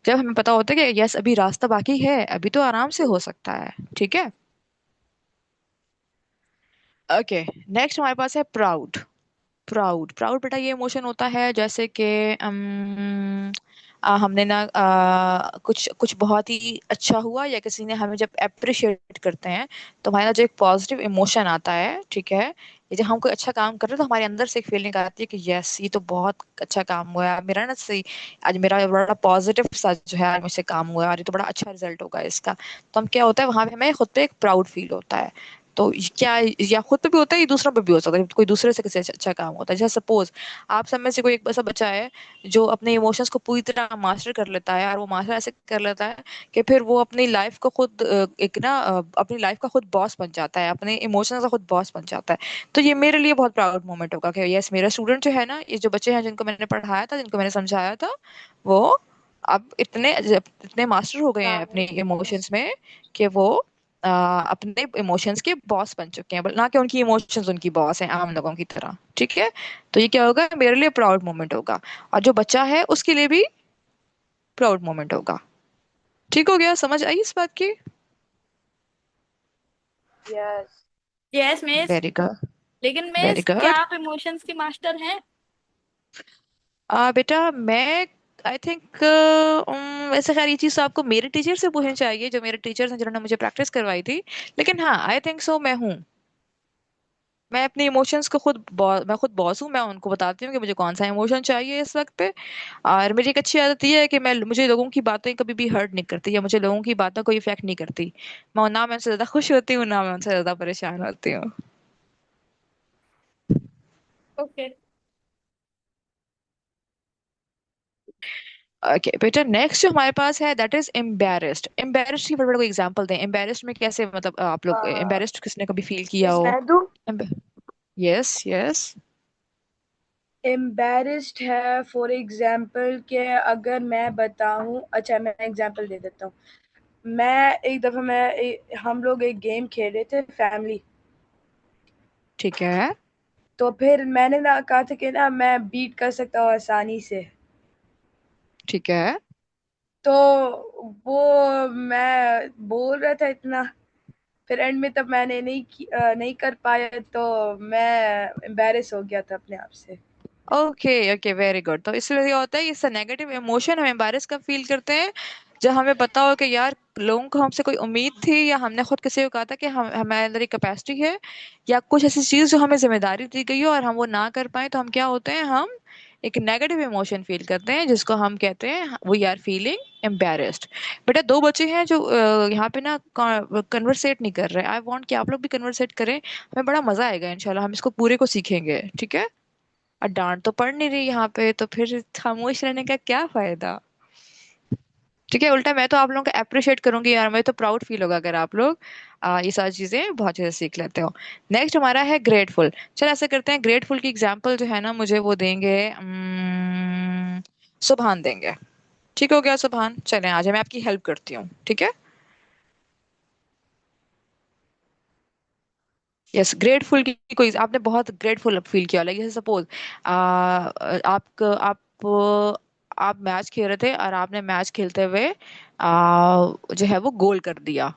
जब हमें पता होता है कि यस अभी रास्ता बाकी है, अभी तो आराम से हो सकता है, ठीक है? ओके, नेक्स्ट हमारे पास है प्राउड। प्राउड, प्राउड बेटा ये इमोशन होता है जैसे कि हमने ना कुछ कुछ बहुत ही अच्छा हुआ, या किसी ने हमें जब अप्रिशिएट करते हैं, तो हमारे अंदर जो एक पॉजिटिव इमोशन आता है, ठीक है? ये जब हम कोई अच्छा काम कर रहे हैं तो हमारे अंदर से एक फीलिंग आती है कि यस ये तो बहुत अच्छा काम हुआ है मेरा ना, सही आज मेरा बड़ा पॉजिटिव सा जो है आज मुझसे काम हुआ है, और ये तो बड़ा अच्छा रिजल्ट होगा इसका। तो हम क्या होता है, वहां पे हमें खुद पे एक प्राउड फील होता है। तो ये क्या, या खुद पे भी होता है, ये दूसरों पे भी हो सकता है, कोई दूसरे से किसी से अच्छा काम होता है। जैसे सपोज आप सब में से कोई एक ऐसा बच्चा है जो अपने इमोशंस को पूरी तरह मास्टर कर लेता है, और वो मास्टर ऐसे कर लेता है कि फिर वो अपनी लाइफ को खुद अपनी लाइफ का खुद बॉस बन जाता है, अपने इमोशंस का खुद बॉस बन जाता है। तो ये मेरे लिए बहुत प्राउड मोमेंट होगा कि यस मेरा स्टूडेंट जो है ना, ये जो बच्चे हैं जिनको मैंने पढ़ाया था, जिनको मैंने समझाया था, वो अब इतने मास्टर हो गए हैं अपने इमोशंस में कि वो अपने इमोशंस के बॉस बन चुके हैं, ना कि उनकी इमोशंस उनकी बॉस हैं आम लोगों की तरह, ठीक है? तो ये क्या होगा, मेरे लिए प्राउड मोमेंट होगा, और जो बच्चा है उसके लिए भी प्राउड मोमेंट होगा। ठीक हो गया, समझ आई इस बात की? Yes. Yes miss. Very good, लेकिन वेरी मिस क्या गुड। आप इमोशंस की मास्टर हैं? बेटा मैं आई थिंक, वैसे खैर ये चीज़ तो आपको मेरे टीचर से पूछनी चाहिए, जो मेरे टीचर्स हैं जिन्होंने मुझे प्रैक्टिस करवाई थी। लेकिन हाँ, आई थिंक सो, मैं हूँ। मैं अपने इमोशंस को मैं खुद बॉस हूँ, मैं उनको बताती हूँ कि मुझे कौन सा इमोशन चाहिए इस वक्त पे। और मेरी एक अच्छी आदत ये है कि मैं, मुझे लोगों की बातें कभी भी हर्ट नहीं करती, या मुझे लोगों की बातें कोई इफेक्ट नहीं करती। मैं उनसे ज्यादा खुश होती हूँ, ना मैं उनसे ज्यादा परेशान होती हूँ। ओके। ओके बेटा, नेक्स्ट जो हमारे पास है दैट इज एम्बेरस्ड। एम्बेरस्ड की बड़े बड़े एग्जांपल दें। एम्बेरस्ड में कैसे, मतलब आप लोग एम्बेरस्ड किसने कभी फील किया इस हो? मैं दूं। Yes yes. एम्बेरस्ड है फॉर एग्जाम्पल कि अगर मैं बताऊं, अच्छा मैं एग्जाम्पल दे देता हूँ। मैं एक दफा हम लोग एक गेम खेले थे फैमिली। ठीक है। तो फिर मैंने ना कहा था कि ना मैं बीट कर सकता हूँ आसानी से। ठीक है। तो वो मैं बोल रहा था इतना, फिर एंड में तब मैंने नहीं कर पाया, तो मैं एम्बेरस हो गया था अपने आप से। Okay okay, very good. तो इसमें ये होता है, इससे नेगेटिव इमोशन हम एम्बारेस का फील करते हैं जब हमें पता हो कि यार लोगों को हमसे कोई उम्मीद थी, या हमने खुद किसी को कहा था कि हम, हमारे अंदर एक कैपेसिटी है, या कुछ ऐसी चीज जो हमें जिम्मेदारी दी गई हो और हम वो ना कर पाए, तो हम क्या होते हैं, हम एक नेगेटिव इमोशन फील करते हैं जिसको हम कहते हैं वी आर फीलिंग एम्बेरेस्ड। बेटा दो बच्चे हैं जो यहाँ पे ना कन्वर्सेट नहीं कर रहे। आई वांट कि आप लोग भी कन्वर्सेट करें, हमें बड़ा मजा आएगा इंशाल्लाह, हम इसको पूरे को सीखेंगे, ठीक है। और डांट तो पड़ नहीं रही यहाँ पे, तो फिर खामोश रहने का क्या फायदा, ठीक है। उल्टा मैं तो आप लोगों को अप्रिशिएट करूंगी यार, मुझे तो प्राउड फील होगा अगर आप लोग ये सारी चीजें बहुत अच्छे से सीख लेते हो। नेक्स्ट हमारा है ग्रेटफुल। चल ऐसे करते हैं, ग्रेटफुल की एग्जांपल जो है ना मुझे वो देंगे सुभान देंगे। ठीक हो गया सुभान, चलें आज मैं आपकी हेल्प करती हूँ, ठीक है। यस, ग्रेटफुल की कोई आपने बहुत ग्रेटफुल फील किया, लाइक जैसे सपोज आप मैच खेल रहे थे और आपने मैच खेलते हुए जो है वो गोल कर दिया,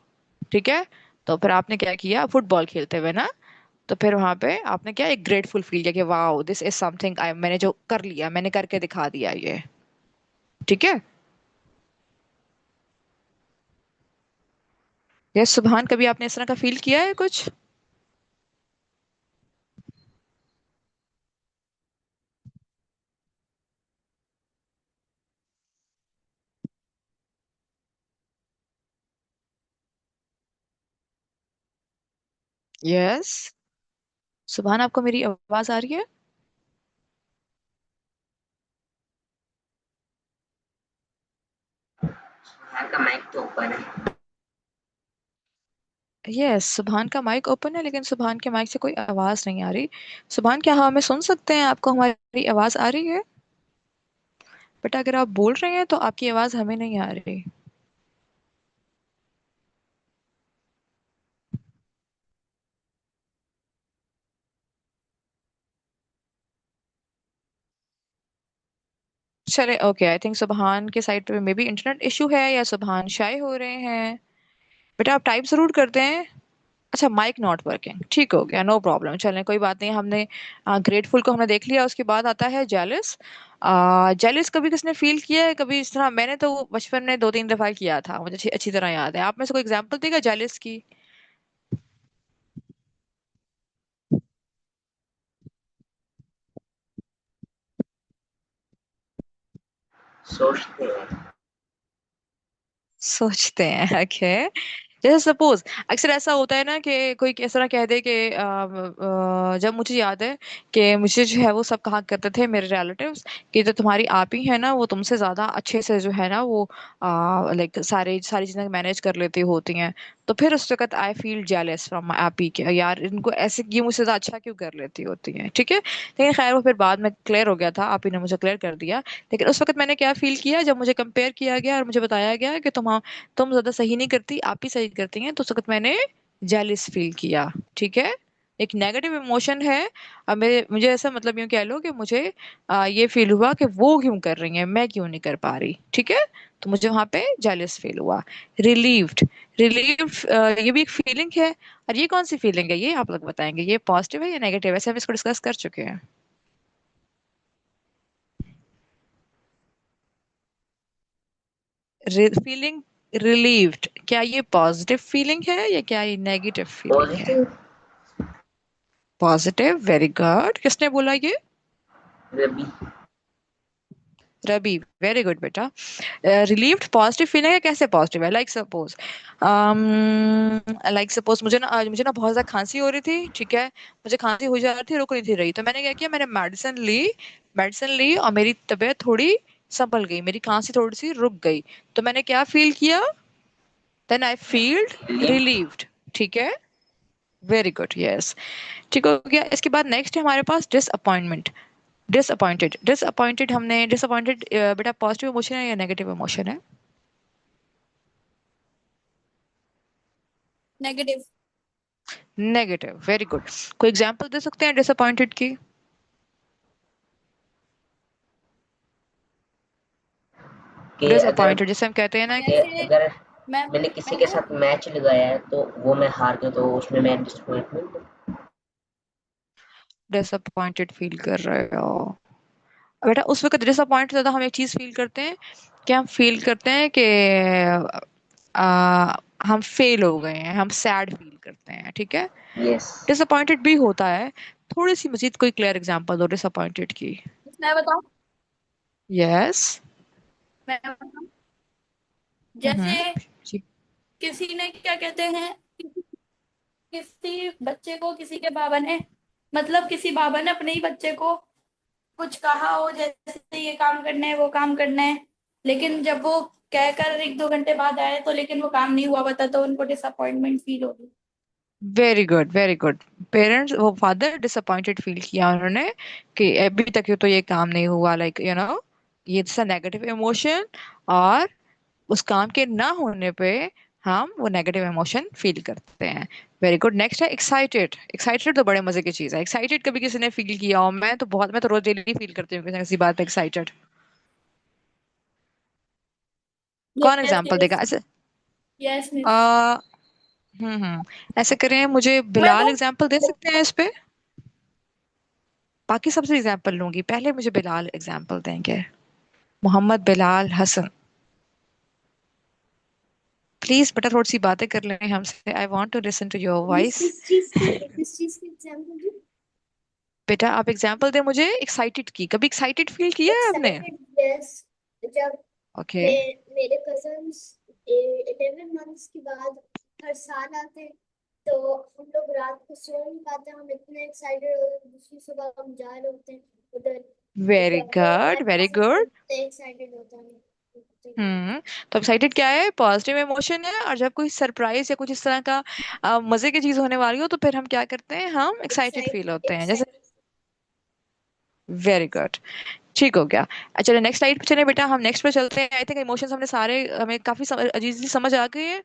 ठीक है। तो फिर आपने क्या किया फुटबॉल खेलते हुए ना, तो फिर वहां पे आपने क्या एक ग्रेटफुल फील किया कि wow this is something I मैंने जो कर लिया, मैंने करके दिखा दिया ये, ठीक है। यस सुभान, कभी आपने इस तरह का फील किया है कुछ? यस सुभान, आपको मेरी आवाज आ रही है? आपका माइक तो ऊपर है। यस सुभान का माइक ओपन है, लेकिन सुभान के माइक से कोई आवाज नहीं आ रही। सुभान क्या हम हमें सुन सकते हैं? आपको हमारी आवाज आ रही है? बेटा अगर आप बोल रहे हैं तो आपकी आवाज हमें नहीं आ रही। चले ओके, आई थिंक सुभान के साइड पे मे बी इंटरनेट इशू है या सुभान शाय हो रहे हैं। बेटा आप टाइप जरूर करते हैं। अच्छा माइक नॉट वर्किंग, ठीक हो गया, नो प्रॉब्लम। चलें कोई बात नहीं, हमने ग्रेटफुल को हमने देख लिया। उसके बाद आता है जेलिस। जेलिस कभी किसने फील किया है कभी इस तरह? मैंने तो बचपन में 2-3 दफा किया था, मुझे अच्छी तरह याद है। आप में से कोई एग्जांपल देगा जेलिस की? सोचते हैं। सोचते हैं, ओके। जैसे सपोज अक्सर ऐसा होता है ना कि कोई इस तरह कह दे कि जब मुझे याद है कि मुझे जो है वो सब कहा करते थे मेरे रिलेटिव्स कि जो तुम्हारी आप ही है ना वो तुमसे ज्यादा अच्छे से जो है ना वो लाइक सारी सारी चीजें मैनेज कर लेती होती हैं। तो फिर उस वक्त I feel jealous from my आप ही के, यार इनको ऐसे ये मुझसे ज्यादा अच्छा क्यों कर लेती होती हैं, ठीक है। लेकिन खैर वो फिर बाद में क्लियर हो गया था, आप ही ने मुझे क्लियर कर दिया। लेकिन उस वक्त मैंने क्या फील किया जब मुझे कंपेयर किया गया और मुझे बताया गया कि तुम ज्यादा सही नहीं करती, आप ही सही करती हैं, तो उस वक्त मैंने जेलिस फील किया, ठीक है। एक नेगेटिव इमोशन है। अब मेरे मुझे ऐसा मतलब यूं कह लो कि मुझे ये फील हुआ कि वो क्यों कर रही है मैं क्यों नहीं कर पा रही, ठीक है। तो मुझे वहां पे जेलिस फील हुआ। रिलीव्ड, रिलीव ये भी एक फीलिंग है। और ये कौन सी फीलिंग है ये आप लोग बताएंगे, ये पॉजिटिव है या नेगेटिव? वैसे हम इसको डिस्कस कर चुके हैं। फीलिंग रिलीव्ड, क्या ये पॉजिटिव फीलिंग है या क्या ये नेगेटिव फीलिंग है? पॉजिटिव। Positive, very good. किसने बोला ये? रबी। रवि, वेरी गुड बेटा। रिलीव्ड पॉजिटिव फीलिंग है, कैसे पॉजिटिव है? लाइक सपोज मुझे ना बहुत ज्यादा खांसी हो रही थी, ठीक है। मुझे खांसी हो जा रही थी, रुक नहीं थी रही, तो मैंने क्या किया, मैंने मेडिसिन ली और मेरी तबीयत थोड़ी संभल गई, मेरी खांसी थोड़ी सी रुक गई। तो मैंने क्या फील किया? Then I feeled relief. Relieved, ठीक है। Very good, yes. ठीक हो गया। इसके बाद नेक्स्ट है हमारे पास डिसअपॉइंटमेंट। डिसअपॉइंटेड बेटा पॉजिटिव इमोशन है या नेगेटिव इमोशन है? नेगेटिव। Negative, very good. कोई एग्जांपल दे सकते हैं डिसअपॉइंटेड की? कि अगर डिसअपॉइंटेड जैसे हम कहते हैं ना कि कि जैसे अगर मैं मैंने किसी मैं के कहूँ, साथ मैच लगाया है तो वो मैं हार गया तो उसमें मैं डिसअपॉइंटमेंट। डिसअपॉइंटेड फील कर रहे हो बेटा। उस वक्त डिसअपॉइंट ज्यादा हम एक चीज फील करते हैं कि हम फील करते हैं कि हम फेल हो गए हैं, हम सैड फील करते हैं, ठीक है। यस। डिसअपॉइंटेड भी होता है। थोड़ी सी मजीद कोई क्लियर एग्जांपल दो डिसअपॉइंटेड की। मैं बताऊँ, यस। मैं बताऊं? हम्म। जैसे किसी ने क्या कहते हैं, किसी बच्चे को किसी के बाबा ने, मतलब किसी बाबा ने अपने ही बच्चे को कुछ कहा हो, जैसे ये काम करना है वो काम करना है, लेकिन जब वो कहकर 1-2 घंटे बाद आए तो लेकिन वो काम नहीं हुआ बता, तो उनको डिसअपॉइंटमेंट फील होगी। Very good, very good. Parents, वो फादर डिसअपॉइंटेड फील किया उन्होंने कि अभी तक तो ये काम नहीं हुआ, लाइक ये नेगेटिव इमोशन। और उस काम के ना होने पे हम वो नेगेटिव इमोशन फील करते हैं। Very good. नेक्स्ट है एक्साइटेड। एक्साइटेड तो बड़े मजे की चीज है। एक्साइटेड कभी किसी ने फील किया हो? मैं तो रोज डेली फील करती हूँ किसी ना किसी बात पे एक्साइटेड। कौन यस एग्जांपल यस। देगा ऐसे? Yes miss. आ ऐसे करें, मुझे मैं बिलाल तो एग्जांपल दे सकते हैं इस पे? बाकी सबसे एग्जांपल लूंगी, पहले मुझे बिलाल एग्जांपल देंगे। मोहम्मद बिलाल हसन, प्लीज बेटा थोड़ी सी बातें कर लें हमसे। I want to listen to your miss voice. किस चीज के एग्जाम्पल जी? बेटा आप एग्जांपल दें मुझे एक्साइटेड की। कभी एक्साइटेड फील किया है आपने? Excited, yes. जब ओके। मेरे कजन्स 11 मंथ्स के बाद हर साल आते हैं, तो हम लोग रात को सो नहीं पाते, हम इतने एक्साइटेड होते हैं, दूसरी सुबह हम जा रहे होते हैं उधर, वेरी जब वो गुड, हमारे वेरी पास आते गुड। हैं इतने एक्साइटेड होते हैं। तो एक्साइटेड क्या है? पॉजिटिव इमोशन है। और जब कोई सरप्राइज या कुछ इस तरह का मजे की चीज होने वाली हो तो फिर हम क्या करते हैं? हम एक्साइटेड फील होते हैं जैसे। एक्साइटेड। Very good. ठीक हो गया। चलो नेक्स्ट स्लाइड पे चले बेटा, हम नेक्स्ट पे चलते हैं। आई थिंक इमोशंस हमने सारे, हमें काफी अजीज समझ आ गए हैं।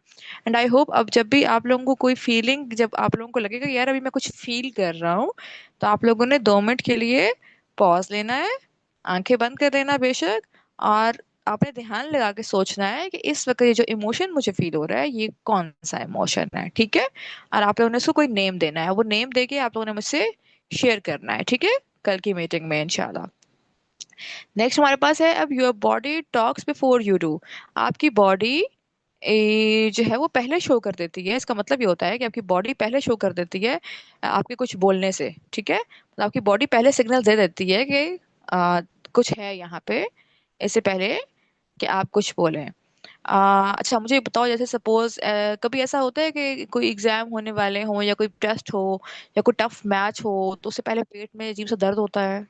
एंड आई होप अब जब भी आप लोगों को कोई फीलिंग, जब आप लोगों को लगेगा यार अभी मैं कुछ फील कर रहा हूँ, तो आप लोगों ने 2 मिनट के लिए पॉज लेना है, आंखें बंद कर देना बेशक। और आपने ध्यान लगा के सोचना है कि इस वक्त ये जो इमोशन मुझे फील हो रहा है ये कौन सा इमोशन है, ठीक है? और आप लोगों ने उसको कोई नेम देना है, वो नेम देके आप लोगों ने मुझसे शेयर करना है, ठीक है? कल की मीटिंग में इंशाल्लाह। नेक्स्ट हमारे पास है अब your body talks before you do. आपकी बॉडी जो है वो पहले शो कर देती है। इसका मतलब ये होता है कि आपकी बॉडी पहले शो कर देती है आपके कुछ बोलने से, ठीक है? मतलब आपकी बॉडी पहले सिग्नल दे देती है कि कुछ है यहाँ पे, इससे पहले कि आप कुछ बोलें। अच्छा मुझे बताओ, जैसे सपोज कभी ऐसा होता है कि कोई एग्जाम होने वाले हो या कोई टेस्ट हो या कोई टफ मैच हो तो उससे पहले पेट में अजीब सा दर्द होता है?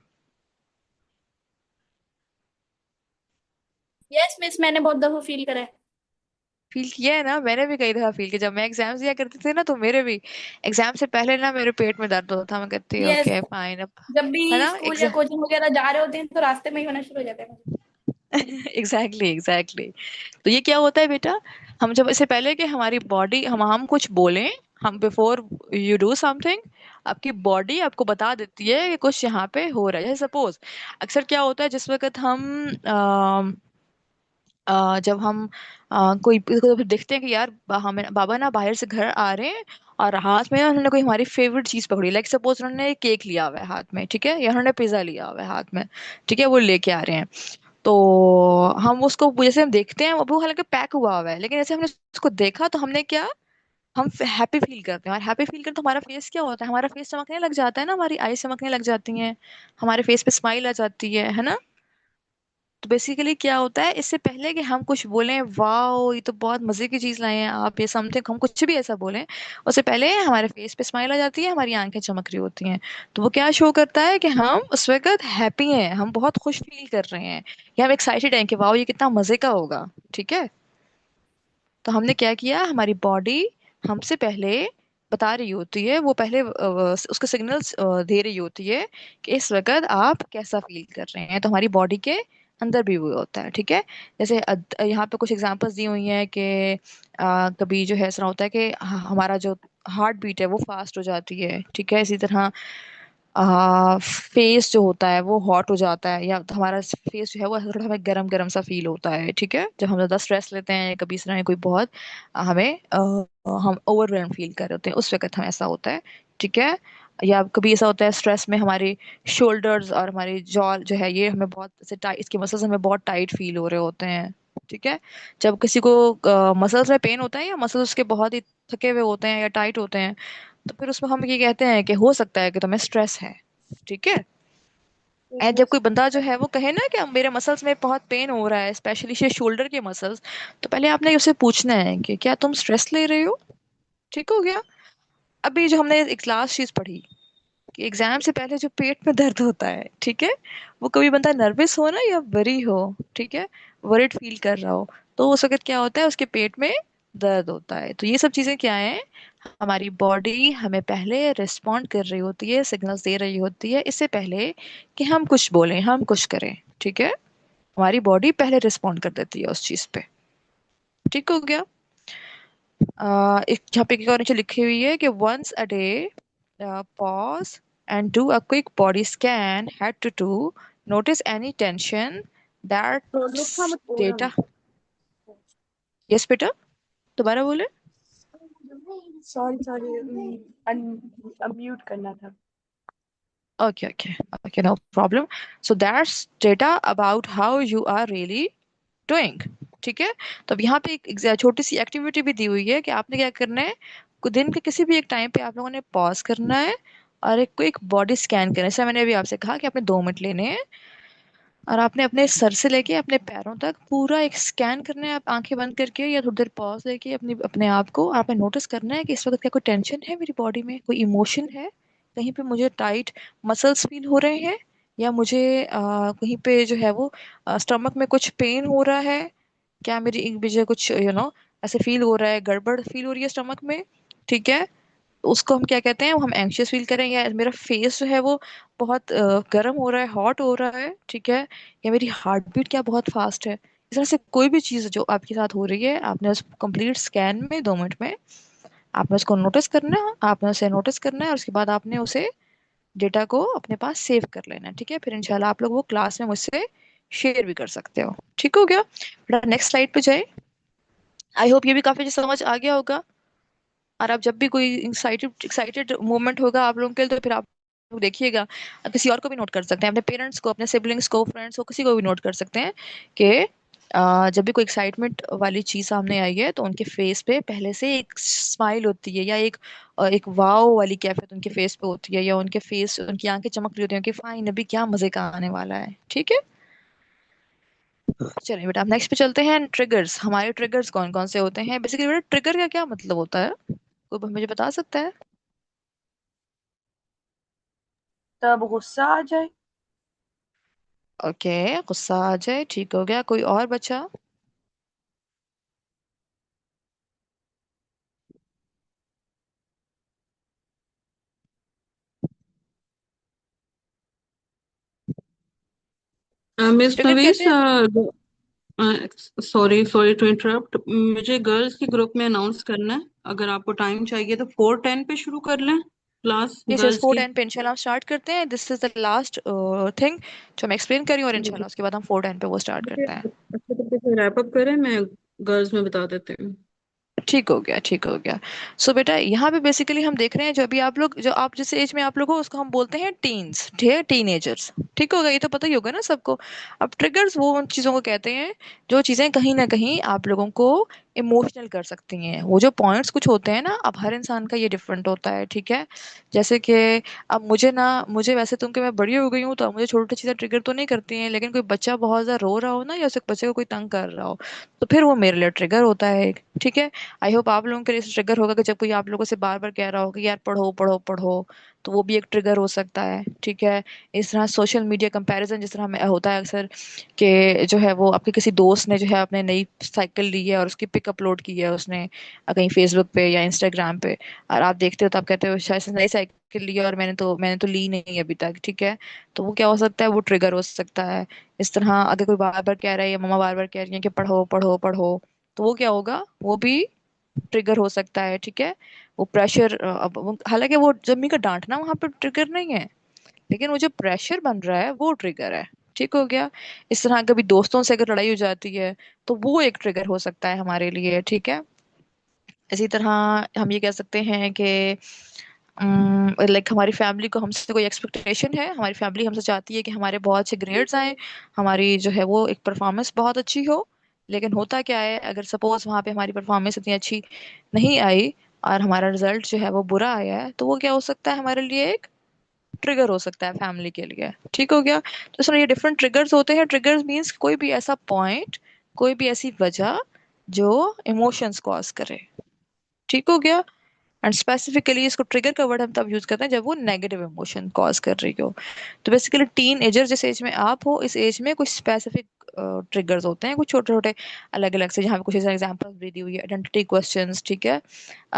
यस मिस, मैंने बहुत दफा फील करा है। फील किया है ना? मैंने भी कई दफा फील किया। जब मैं एग्जाम्स दिया करते थे ना तो मेरे भी एग्जाम से पहले ना मेरे पेट में दर्द होता था। मैं कहती यस, ओके फाइन अब, जब है भी ना? स्कूल या कोचिंग वगैरह जा रहे होते हैं तो रास्ते में ही होना शुरू हो जाता है। Exactly, exactly. तो ये क्या होता है बेटा, हम जब इससे पहले कि हमारी बॉडी, हम कुछ बोलें, हम बिफोर यू डू समथिंग, आपकी बॉडी आपको बता देती है कि कुछ यहाँ पे हो रहा है। जैसे सपोज अक्सर क्या होता है जिस वक्त हम जब हम कोई को देखते हैं कि यार हमें बाबा ना बाहर से घर आ रहे हैं और हाथ में ना उन्होंने कोई हमारी फेवरेट चीज पकड़ी, लाइक सपोज उन्होंने केक लिया हुआ है हाथ में, ठीक है? या उन्होंने पिज्जा लिया हुआ है हाथ में, ठीक है? वो लेके आ रहे हैं। तो हम उसको जैसे हम देखते हैं वो हालांकि पैक हुआ हुआ है, लेकिन जैसे हमने उसको देखा तो हमने क्या, हम हैप्पी फील करते हैं। और हैप्पी फील करते तो हमारा फेस क्या होता है? हमारा फेस चमकने लग जाता है ना, हमारी आई चमकने लग जाती हैं, हमारे फेस पे स्माइल आ जाती है ना? तो बेसिकली क्या होता है, इससे पहले कि हम कुछ बोलें वाओ ये तो बहुत मजे की चीज लाए हैं आप, ये समथिंग, हम कुछ भी ऐसा बोलें, उससे पहले हमारे फेस पे स्माइल आ जाती है, हमारी आंखें चमक रही होती हैं। तो वो क्या शो करता है कि हम उस वक्त हैप्पी हैं, हम बहुत खुश फील कर रहे हैं, या हम एक्साइटेड हैं कि वाओ ये कितना मजे का होगा, ठीक है? तो हमने क्या किया, हमारी बॉडी हमसे पहले बता रही होती है, वो पहले उसके सिग्नल्स दे रही होती है कि इस वक्त आप कैसा फील कर रहे हैं। तो हमारी बॉडी के अंदर भी वो होता है, ठीक है? जैसे यहाँ पे कुछ एग्जांपल्स दी हुई हैं कि कभी जो है ऐसा होता है कि हमारा जो हार्ट बीट है वो फास्ट हो जाती है, ठीक है? इसी तरह फेस जो होता है वो हॉट हो जाता है, या तो हमारा फेस जो है वो थोड़ा हमें गरम गरम सा फील होता है, ठीक है? जब हम ज्यादा स्ट्रेस लेते हैं या कभी इस तरह कोई बहुत हम ओवरवेल्म फील कर रहे होते हैं उस वक्त हम ऐसा होता है, ठीक है? या कभी ऐसा होता है स्ट्रेस में हमारे शोल्डर्स और हमारी जॉ जो है ये हमें बहुत ऐसे टाइट, इसके मसल्स हमें बहुत टाइट फील हो रहे होते हैं, ठीक है? जब किसी को मसल्स में पेन होता है या मसल्स उसके बहुत ही थके हुए होते हैं या टाइट होते हैं, तो फिर उसमें हम ये कहते हैं कि हो सकता है कि तुम्हें स्ट्रेस है, ठीक है? एंड जब कोई बंदा जो है वो कहे ना कि मेरे मसल्स में बहुत पेन हो रहा है, स्पेशली शोल्डर के मसल्स, तो पहले आपने उसे पूछना है कि क्या तुम स्ट्रेस ले रहे हो। ठीक हो गया। अभी जो हमने एक लास्ट चीज पढ़ी कि एग्जाम से पहले जो पेट में दर्द होता है, ठीक है, वो कभी बंदा नर्वस हो ना या वरी हो, ठीक है, वरिड फील कर रहा हो, तो उस वक्त क्या होता है, उसके पेट में दर्द होता है। तो ये सब चीजें क्या है, हमारी बॉडी हमें पहले रिस्पॉन्ड कर रही होती है, सिग्नल्स दे रही होती है इससे पहले कि हम कुछ बोलें, हम कुछ करें। ठीक है, हमारी बॉडी पहले रिस्पॉन्ड कर देती है उस चीज पे। ठीक हो गया। एक यहाँ पे एक और नीचे लिखी हुई है कि once a day pause and do a quick body scan head to toe, notice any tension that's data। Yes बेटा, दोबारा बोले। सॉरी सॉरी, अनम्यूट करना था। Okay okay okay, no problem. So that's data about how you are really doing. ठीक है। तो अब यहाँ पे एक छोटी सी एक्टिविटी भी दी हुई है कि आपने क्या करना है, दिन के किसी भी एक टाइम पे आप लोगों ने पॉज करना है और एक बॉडी स्कैन करना है। जैसे मैंने अभी आपसे कहा कि आपने 2 मिनट लेने हैं और आपने अपने सर से लेके अपने पैरों तक पूरा एक स्कैन करना है, आप आंखें बंद करके या थोड़ी देर पॉज लेके अपने अपने आप को आपने नोटिस करना है कि इस वक्त क्या कोई टेंशन है मेरी बॉडी में, कोई इमोशन है, कहीं पे मुझे टाइट मसल्स फील हो रहे हैं, या मुझे कहीं पे जो है वो स्टमक में कुछ पेन हो रहा है, क्या मेरी मुझे कुछ ऐसे फील हो रहा है, गड़बड़ फील हो रही है स्टमक में। ठीक है, उसको हम क्या कहते हैं, वो हम एंग्शियस फील करें, या मेरा फेस जो है वो बहुत गर्म हो रहा है, हॉट हो रहा है, ठीक है, या मेरी हार्ट बीट क्या बहुत फास्ट है। इस तरह से कोई भी चीज़ जो आपके साथ हो रही है, आपने उस कंप्लीट स्कैन में 2 मिनट में आपने उसको नोटिस करना है, आपने उसे नोटिस करना है और उसके बाद आपने उसे डेटा को अपने पास सेव कर लेना है। ठीक है, फिर इंशाल्लाह आप लोग वो क्लास में मुझसे शेयर भी कर सकते हो। ठीक हो गया बेटा, नेक्स्ट स्लाइड पे जाए। आई होप ये भी काफी समझ आ गया होगा। और आप जब भी कोई एक्साइटेड एक्साइटेड मोमेंट होगा आप लोगों के लिए, तो फिर आप लोग देखिएगा, किसी और को भी नोट कर सकते हैं, अपने पेरेंट्स को, अपने सिबलिंग्स को, फ्रेंड्स को, किसी को भी नोट कर सकते हैं कि जब भी कोई एक्साइटमेंट वाली चीज सामने आई है तो उनके फेस पे पहले से एक स्माइल होती है, या एक वाव वाली कैफियत उनके फेस पे होती है, या उनके फेस, उनकी आंखें चमक रही होती हैं कि फाइन अभी क्या मजे का आने वाला है। ठीक है, चलिए बेटा आप नेक्स्ट पे चलते हैं। ट्रिगर्स, हमारे ट्रिगर्स कौन कौन से होते हैं बेसिकली बेटा, ट्रिगर का क्या मतलब होता है, कोई मुझे बता सकता है। तब गुस्सा आ जाए। ओके, गुस्सा आ जाए, ठीक हो गया। कोई और बच्चा। मिस ट्रिगर नवीस, कहते हैं। सॉरी सॉरी टू इंटरप्ट, मुझे गर्ल्स के ग्रुप में अनाउंस करना है। अगर आपको टाइम चाहिए तो 4:10 पे शुरू कर लें class yes yes, girls four की। टेन पे इंशाल्लाह हम स्टार्ट करते हैं। This is the last thing जो मैं एक्सप्लेन करी, और इंशाल्लाह उसके बाद हम 4:10 पे वो स्टार्ट करते हैं। अच्छे तरीके से रैप अप करें, मैं गर्ल्स में बता देती हूँ। ठीक हो गया, ठीक हो गया। सो बेटा यहाँ पे बेसिकली हम देख रहे हैं, जो अभी आप लोग, जो आप जिस एज में आप लोग हो उसको हम बोलते हैं टीन्स, ठीक है, टीनेजर्स। ठीक होगा, ये तो पता ही होगा ना सबको। अब ट्रिगर्स वो उन चीज़ों को कहते हैं जो चीज़ें कहीं ना कहीं आप लोगों को इमोशनल कर सकती हैं। वो जो पॉइंट्स कुछ होते हैं ना, अब हर इंसान का ये डिफरेंट होता है। ठीक है, जैसे कि अब मुझे वैसे तुम कि मैं बड़ी हो गई हूँ तो अब मुझे छोटी चीज़ें ट्रिगर तो नहीं करती हैं, लेकिन कोई बच्चा बहुत ज़्यादा रो रहा हो ना, या उस बच्चे को कोई तंग कर रहा हो, तो फिर वो मेरे लिए ट्रिगर होता है एक। ठीक है, आई होप आप लोगों के लिए ट्रिगर होगा कि जब कोई आप लोगों से बार बार कह रहा हो कि यार पढ़ो पढ़ो पढ़ो, तो वो भी एक ट्रिगर हो सकता है। ठीक है, इस तरह सोशल मीडिया कंपैरिजन जिस तरह होता है अक्सर, कि जो है वो आपके किसी दोस्त ने जो है अपने नई साइकिल ली है और उसकी पिक अपलोड की है उसने कहीं फेसबुक पे या इंस्टाग्राम पे, और आप देखते हो तो आप कहते हो शायद से नई साइकिल ली है और मैंने तो ली नहीं अभी तक। ठीक है, तो वो क्या हो सकता है, वो ट्रिगर हो सकता है। इस तरह अगर कोई बार बार कह रहा है या मम्मा बार बार कह रही है कि पढ़ो पढ़ो पढ़ो, तो वो क्या होगा, वो भी ट्रिगर हो सकता है। ठीक है, वो प्रेशर, अब हालांकि वो जम्मी का डांटना वहां पर ट्रिगर नहीं है, लेकिन वो जो प्रेशर बन रहा है वो ट्रिगर है। ठीक हो गया। इस तरह कभी दोस्तों से अगर लड़ाई हो जाती है तो वो एक ट्रिगर हो सकता है हमारे लिए। ठीक है, इसी तरह हम ये कह सकते हैं कि लाइक हमारी फैमिली को हमसे कोई एक्सपेक्टेशन है, हमारी फैमिली हमसे चाहती है कि हमारे बहुत अच्छे ग्रेड्स आए, हमारी जो है वो एक परफॉर्मेंस बहुत अच्छी हो, लेकिन होता क्या है, अगर सपोज वहाँ पे हमारी परफॉर्मेंस इतनी अच्छी नहीं आई और हमारा रिजल्ट जो है वो बुरा आया है, तो वो क्या हो सकता है हमारे लिए एक ट्रिगर हो सकता है फैमिली के लिए। ठीक हो गया? तो सर ये डिफरेंट ट्रिगर्स होते हैं। ट्रिगर्स मीन्स कोई भी ऐसा पॉइंट, कोई भी ऐसी वजह जो इमोशंस कॉज करे। ठीक हो गया? एंड स्पेसिफिकली इसको ट्रिगर का वर्ड हम तब यूज करते हैं जब वो नेगेटिव इमोशन कॉज कर रही हो। तो बेसिकली टीन एजर जिस एज में आप हो, इस एज में कुछ स्पेसिफिक ट्रिगर्स होते हैं, कुछ छोटे छोटे अलग अलग से, जहाँ पे कुछ एग्जांपल्स भी दी हुई है। आइडेंटिटी क्वेश्चंस, ठीक है,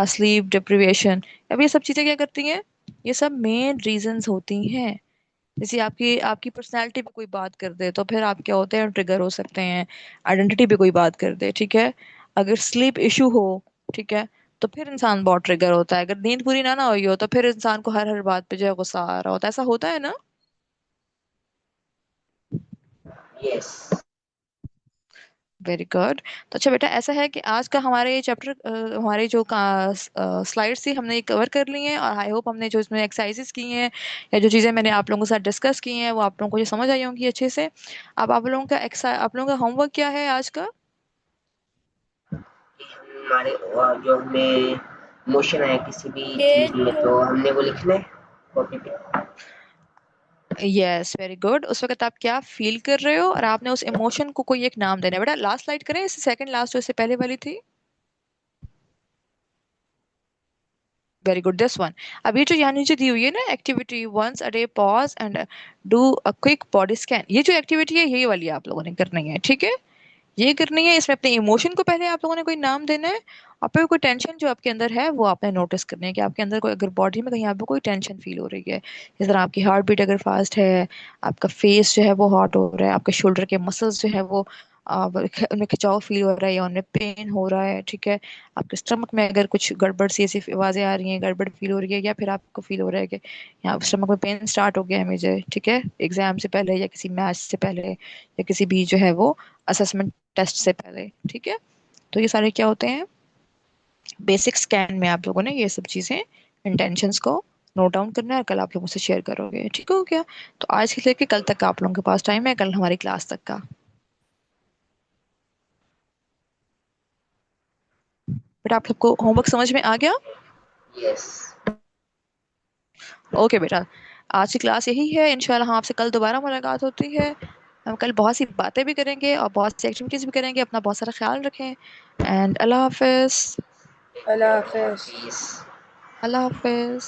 स्लीप डिप्रिवेशन। अब ये सब चीजें क्या करती हैं? ये सब मेन रीजंस होती हैं। जैसे आपकी आपकी पर्सनैलिटी पे कोई बात कर दे तो फिर आप क्या होते हैं? ट्रिगर हो सकते हैं। आइडेंटिटी पे कोई बात कर दे, ठीक है, अगर स्लीप इशू हो, ठीक है, तो फिर इंसान बहुत ट्रिगर होता है। अगर नींद पूरी ना हुई हो तो फिर इंसान को हर हर बात पे जो है गुस्सा आ रहा होता है। ऐसा होता है ना? यस। Very good. तो अच्छा बेटा, ऐसा है कि आज का हमारे चैप्टर, हमारे जो स्लाइड्स थी हमने कवर कर ली हैं, और आई होप हमने जो इसमें एक्सरसाइजेस की हैं या जो चीज़ें मैंने आप लोगों के साथ डिस्कस की हैं वो आप लोगों को जो समझ आई होंगी अच्छे से। अब आप लोगों का होमवर्क क्या है आज का? हमारे जो हमें मोशन है किसी भी ये चीज में जो तो हमने वो लिखना है कॉपी पे। Yes, very good. उस वक्त आप क्या फील कर रहे हो और आपने उस इमोशन को कोई एक नाम देना है। बेटा लास्ट स्लाइड करें, इससे सेकंड लास्ट जो इससे पहले वाली थी। Very good, this one. अब ये जो यहाँ नीचे दी हुई है ना, activity once a day pause and do a quick body scan, ये जो एक्टिविटी है यही वाली आप लोगों ने करनी है। ठीक है, ये करनी है। इसमें अपने इमोशन को पहले आप लोगों ने कोई नाम देना है, और फिर कोई टेंशन जो आपके अंदर है वो आपने नोटिस करनी है कि आपके अंदर कोई, अगर बॉडी में कहीं आपको कोई टेंशन फील हो रही है, जिस तरह आपकी हार्ट बीट अगर फास्ट है, आपका फेस जो है वो हॉट हो रहा है, आपके शोल्डर के मसल्स जो है वो उनमें खिंचाव फील हो रहा है या उनमें पेन हो रहा है, ठीक है, आपके स्टमक में अगर कुछ गड़बड़ सी ऐसी आवाजें आ रही हैं, गड़बड़ फील हो रही है, या फिर आपको फील हो रहा है कि यहाँ स्टमक में पेन स्टार्ट हो गया है मुझे, ठीक है, एग्जाम से पहले या किसी मैच से पहले या किसी भी जो है वो असेसमेंट टेस्ट से पहले, ठीक है। तो ये सारे क्या होते हैं? बेसिक स्कैन में आप लोगों ने ये सब चीजें, इंटेंशंस को नोट डाउन करना है और कल आप लोगों से शेयर करोगे। ठीक हो गया? तो आज से लेके कल तक का आप लोगों के पास टाइम है, कल हमारी क्लास तक का। बेटा आप सबको होमवर्क समझ में आ गया? यस। ओके बेटा, आज की क्लास यही है। इंशाल्लाह हम आपसे कल दोबारा मुलाकात होती है। हम कल बहुत सी बातें भी करेंगे और बहुत सी एक्टिविटीज भी करेंगे। अपना बहुत सारा ख्याल रखें, एंड अल्लाह हाफिज। अल्लाह हाफिज। हाफिज। अल्लाह हाफिज।